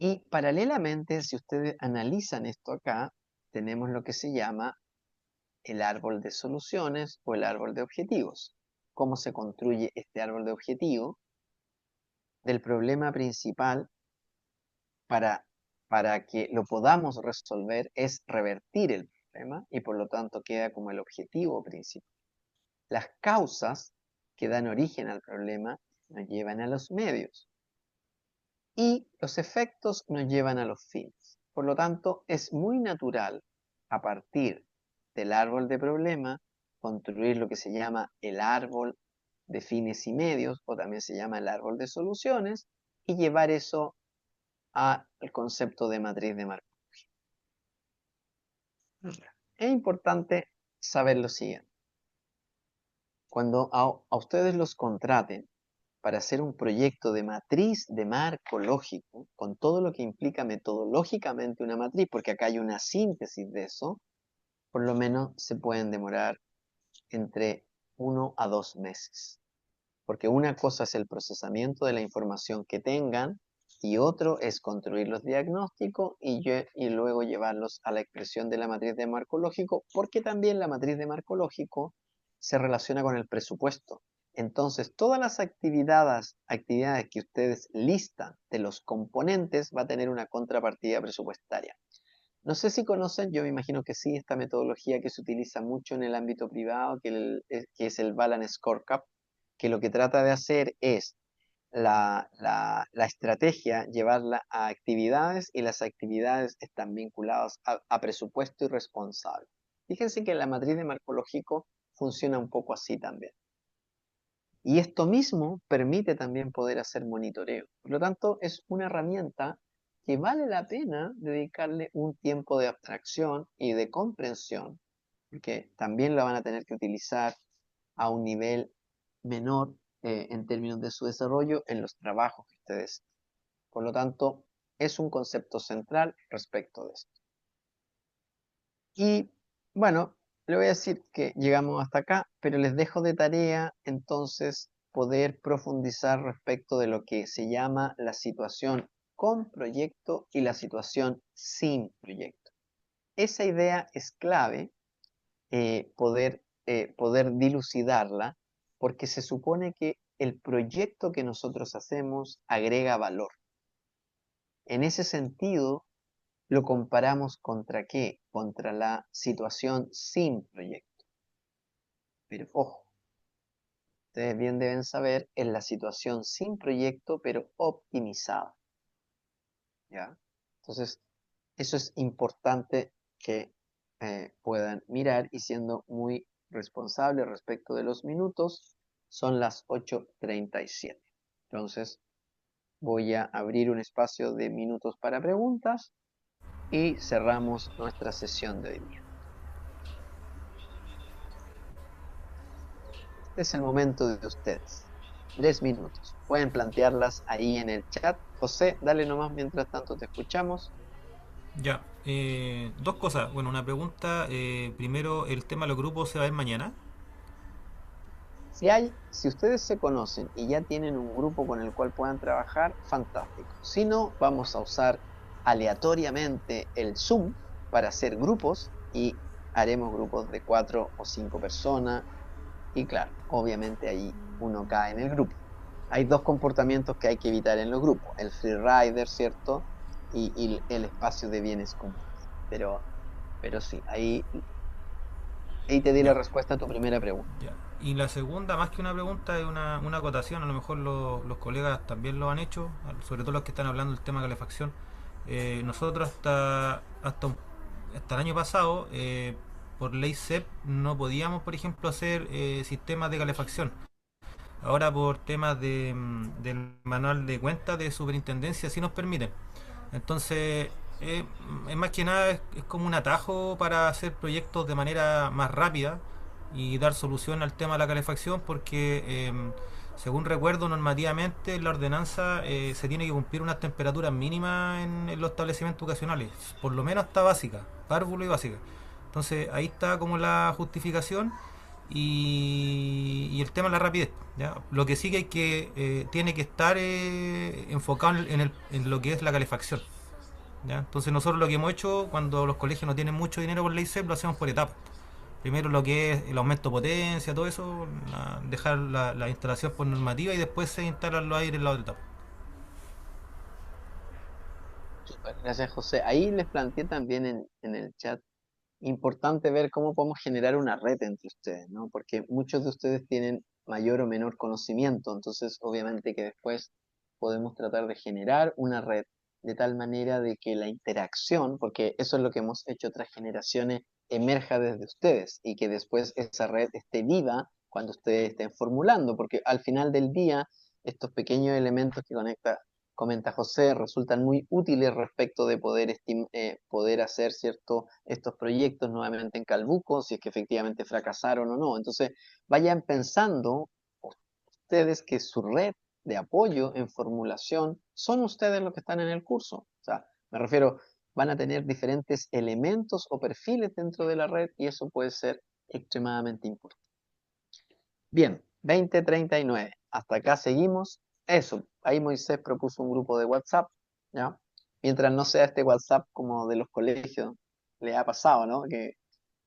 Y paralelamente, si ustedes analizan esto acá, tenemos lo que se llama el árbol de soluciones o el árbol de objetivos. cómo se construye este árbol de objetivo del problema principal para que lo podamos resolver es revertir el problema y por lo tanto queda como el objetivo principal. Las causas que dan origen al problema nos llevan a los medios y los efectos nos llevan a los fines. Por lo tanto, es muy natural a partir del árbol de problema construir lo que se llama el árbol de fines y medios, o también se llama el árbol de soluciones, y llevar eso al concepto de matriz de Markov. Es importante saber lo siguiente. Cuando a ustedes los contraten para hacer un proyecto de matriz de marco lógico, con todo lo que implica metodológicamente una matriz, porque acá hay una síntesis de eso, por lo menos se pueden demorar entre 1 a 2 meses. Porque una cosa es el procesamiento de la información que tengan y otro es construir los diagnósticos y luego llevarlos a la expresión de la matriz de marco lógico, porque también la matriz de marco lógico se relaciona con el presupuesto. Entonces, todas las actividades que ustedes listan de los componentes va a tener una contrapartida presupuestaria. No sé si conocen, yo me imagino que sí, esta metodología que se utiliza mucho en el ámbito privado, que es el Balance Scorecard, que lo que trata de hacer es la estrategia, llevarla a actividades y las actividades están vinculadas a presupuesto y responsable. Fíjense que la matriz de marco lógico funciona un poco así también. Y esto mismo permite también poder hacer monitoreo. Por lo tanto, es una herramienta que vale la pena dedicarle un tiempo de abstracción y de comprensión, porque también la van a tener que utilizar a un nivel menor en términos de su desarrollo en los trabajos que ustedes. Por lo tanto, es un concepto central respecto de esto. Y bueno, le voy a decir que llegamos hasta acá, pero les dejo de tarea entonces poder profundizar respecto de lo que se llama la situación con proyecto y la situación sin proyecto. Esa idea es clave poder dilucidarla, porque se supone que el proyecto que nosotros hacemos agrega valor. En ese sentido, lo comparamos ¿contra qué? Contra la situación sin proyecto. Pero ojo, ustedes bien deben saber, es la situación sin proyecto, pero optimizada. ¿Ya? Entonces, eso es importante que puedan mirar, y siendo muy responsable respecto de los minutos, son las 8:37. Entonces, voy a abrir un espacio de minutos para preguntas y cerramos nuestra sesión de hoy día. Este es el momento de ustedes. 3 minutos. Pueden plantearlas ahí en el chat. José, dale nomás mientras tanto te escuchamos. Ya, dos cosas. Bueno, una pregunta. Primero, ¿el tema de los grupos se va a ver mañana? Si ustedes se conocen y ya tienen un grupo con el cual puedan trabajar, fantástico. Si no, vamos a usar aleatoriamente el Zoom para hacer grupos y haremos grupos de 4 o 5 personas. Y claro, obviamente ahí uno cae en el grupo. Hay dos comportamientos que hay que evitar en los grupos: el free rider, ¿cierto? Y el espacio de bienes comunes. Pero sí, ahí te di la respuesta a tu primera pregunta. Ya. Y la segunda, más que una pregunta, es una acotación. A lo mejor los colegas también lo han hecho, sobre todo los que están hablando del tema de calefacción. Nosotros hasta el año pasado, por ley CEP, no podíamos, por ejemplo, hacer sistemas de calefacción. Ahora, por temas del manual de cuentas de superintendencia, sí nos permiten. Entonces, más que nada es como un atajo para hacer proyectos de manera más rápida y dar solución al tema de la calefacción, porque según recuerdo, normativamente en la ordenanza se tiene que cumplir unas temperaturas mínimas en los establecimientos educacionales, por lo menos hasta básica, párvulo y básica. Entonces ahí está como la justificación y el tema de la rapidez, ¿ya? Lo que sí que tiene que estar enfocado en lo que es la calefacción, ¿ya? Entonces nosotros lo que hemos hecho cuando los colegios no tienen mucho dinero por ley CEP, lo hacemos por etapas. Primero lo que es el aumento de potencia, todo eso, dejar la instalación por normativa y después se instalan los aires en la otra etapa. Súper, gracias, José. Ahí les planteé también en el chat, importante ver cómo podemos generar una red entre ustedes, ¿no? Porque muchos de ustedes tienen mayor o menor conocimiento, entonces obviamente que después podemos tratar de generar una red de tal manera de que la interacción, porque eso es lo que hemos hecho otras generaciones, emerja desde ustedes y que después esa red esté viva cuando ustedes estén formulando, porque al final del día estos pequeños elementos que comenta José, resultan muy útiles respecto de poder hacer estos proyectos nuevamente en Calbuco, si es que efectivamente fracasaron o no. Entonces, vayan pensando ustedes que su red de apoyo en formulación son ustedes los que están en el curso. O sea, me refiero, van a tener diferentes elementos o perfiles dentro de la red y eso puede ser extremadamente importante. Bien, 2039. Hasta acá seguimos. Eso, ahí Moisés propuso un grupo de WhatsApp, ¿ya? Mientras no sea este WhatsApp como de los colegios, le ha pasado, ¿no? Que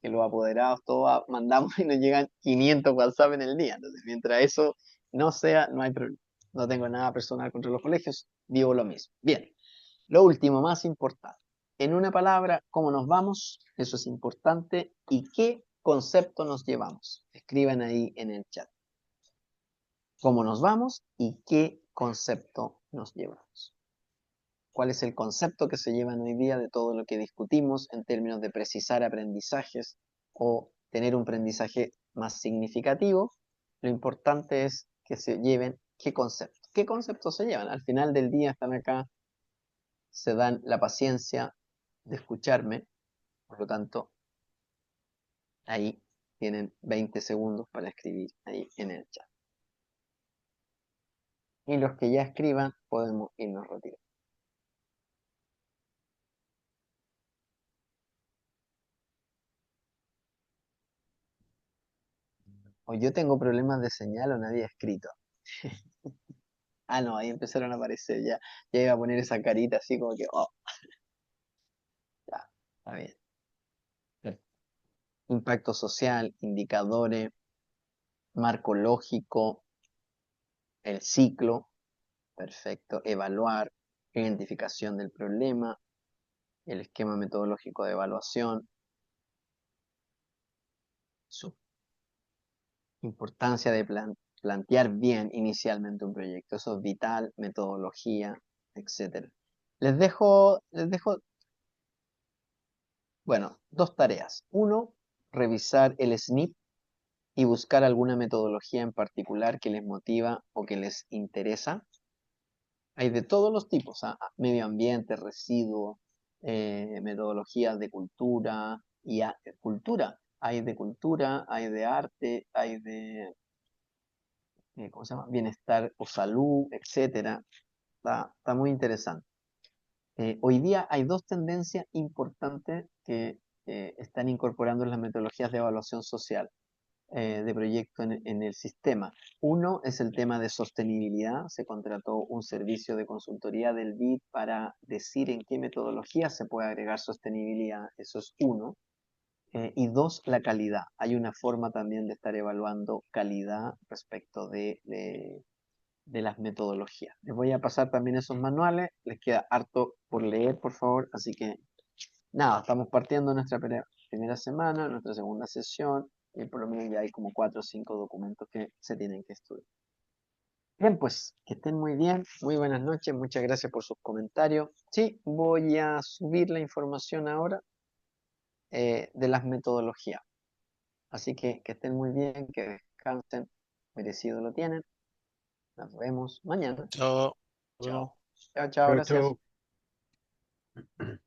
los apoderados todos mandamos y nos llegan 500 WhatsApp en el día. Entonces, mientras eso no sea, no hay problema. No tengo nada personal contra los colegios, digo lo mismo. Bien, lo último, más importante. En una palabra, ¿cómo nos vamos? Eso es importante. ¿Y qué concepto nos llevamos? Escriban ahí en el chat. ¿Cómo nos vamos y qué concepto nos llevamos? ¿Cuál es el concepto que se llevan hoy día de todo lo que discutimos en términos de precisar aprendizajes o tener un aprendizaje más significativo? Lo importante es que se lleven qué concepto. ¿Qué conceptos se llevan? Al final del día están acá, se dan la paciencia de escucharme, por lo tanto, ahí tienen 20 segundos para escribir ahí en el chat. Y los que ya escriban, podemos irnos retirando. O yo tengo problemas de señal o nadie ha escrito. Ah, no, ahí empezaron a aparecer ya. Ya iba a poner esa carita así como que, oh, ya, está bien. Impacto social, indicadores, marco lógico, el ciclo, perfecto. Evaluar, identificación del problema, el esquema metodológico de evaluación, su importancia de plantear bien inicialmente un proyecto. Eso es vital, metodología, etcétera. Les dejo, bueno, dos tareas. Uno, revisar el SNP y buscar alguna metodología en particular que les motiva o que les interesa. Hay de todos los tipos, medio ambiente, residuos, metodologías de cultura y cultura. Hay de cultura, hay de arte, hay de, ¿cómo se llama? Bienestar o salud, etcétera. Está muy interesante. Hoy día hay dos tendencias importantes que están incorporando en las metodologías de evaluación social de proyecto en el sistema. Uno es el tema de sostenibilidad. Se contrató un servicio de consultoría del BID para decir en qué metodología se puede agregar sostenibilidad. Eso es uno. Y dos, la calidad. Hay una forma también de estar evaluando calidad respecto de las metodologías. Les voy a pasar también esos manuales. Les queda harto por leer, por favor. Así que nada, estamos partiendo nuestra primera semana, nuestra segunda sesión, y por lo menos ya hay como 4 o 5 documentos que se tienen que estudiar. Bien, pues que estén muy bien, muy buenas noches, muchas gracias por sus comentarios. Sí, voy a subir la información ahora de las metodologías. Así que estén muy bien, que descansen, merecido lo tienen. Nos vemos mañana. Chao. Chao. Chao, chao, Chao, gracias. chao.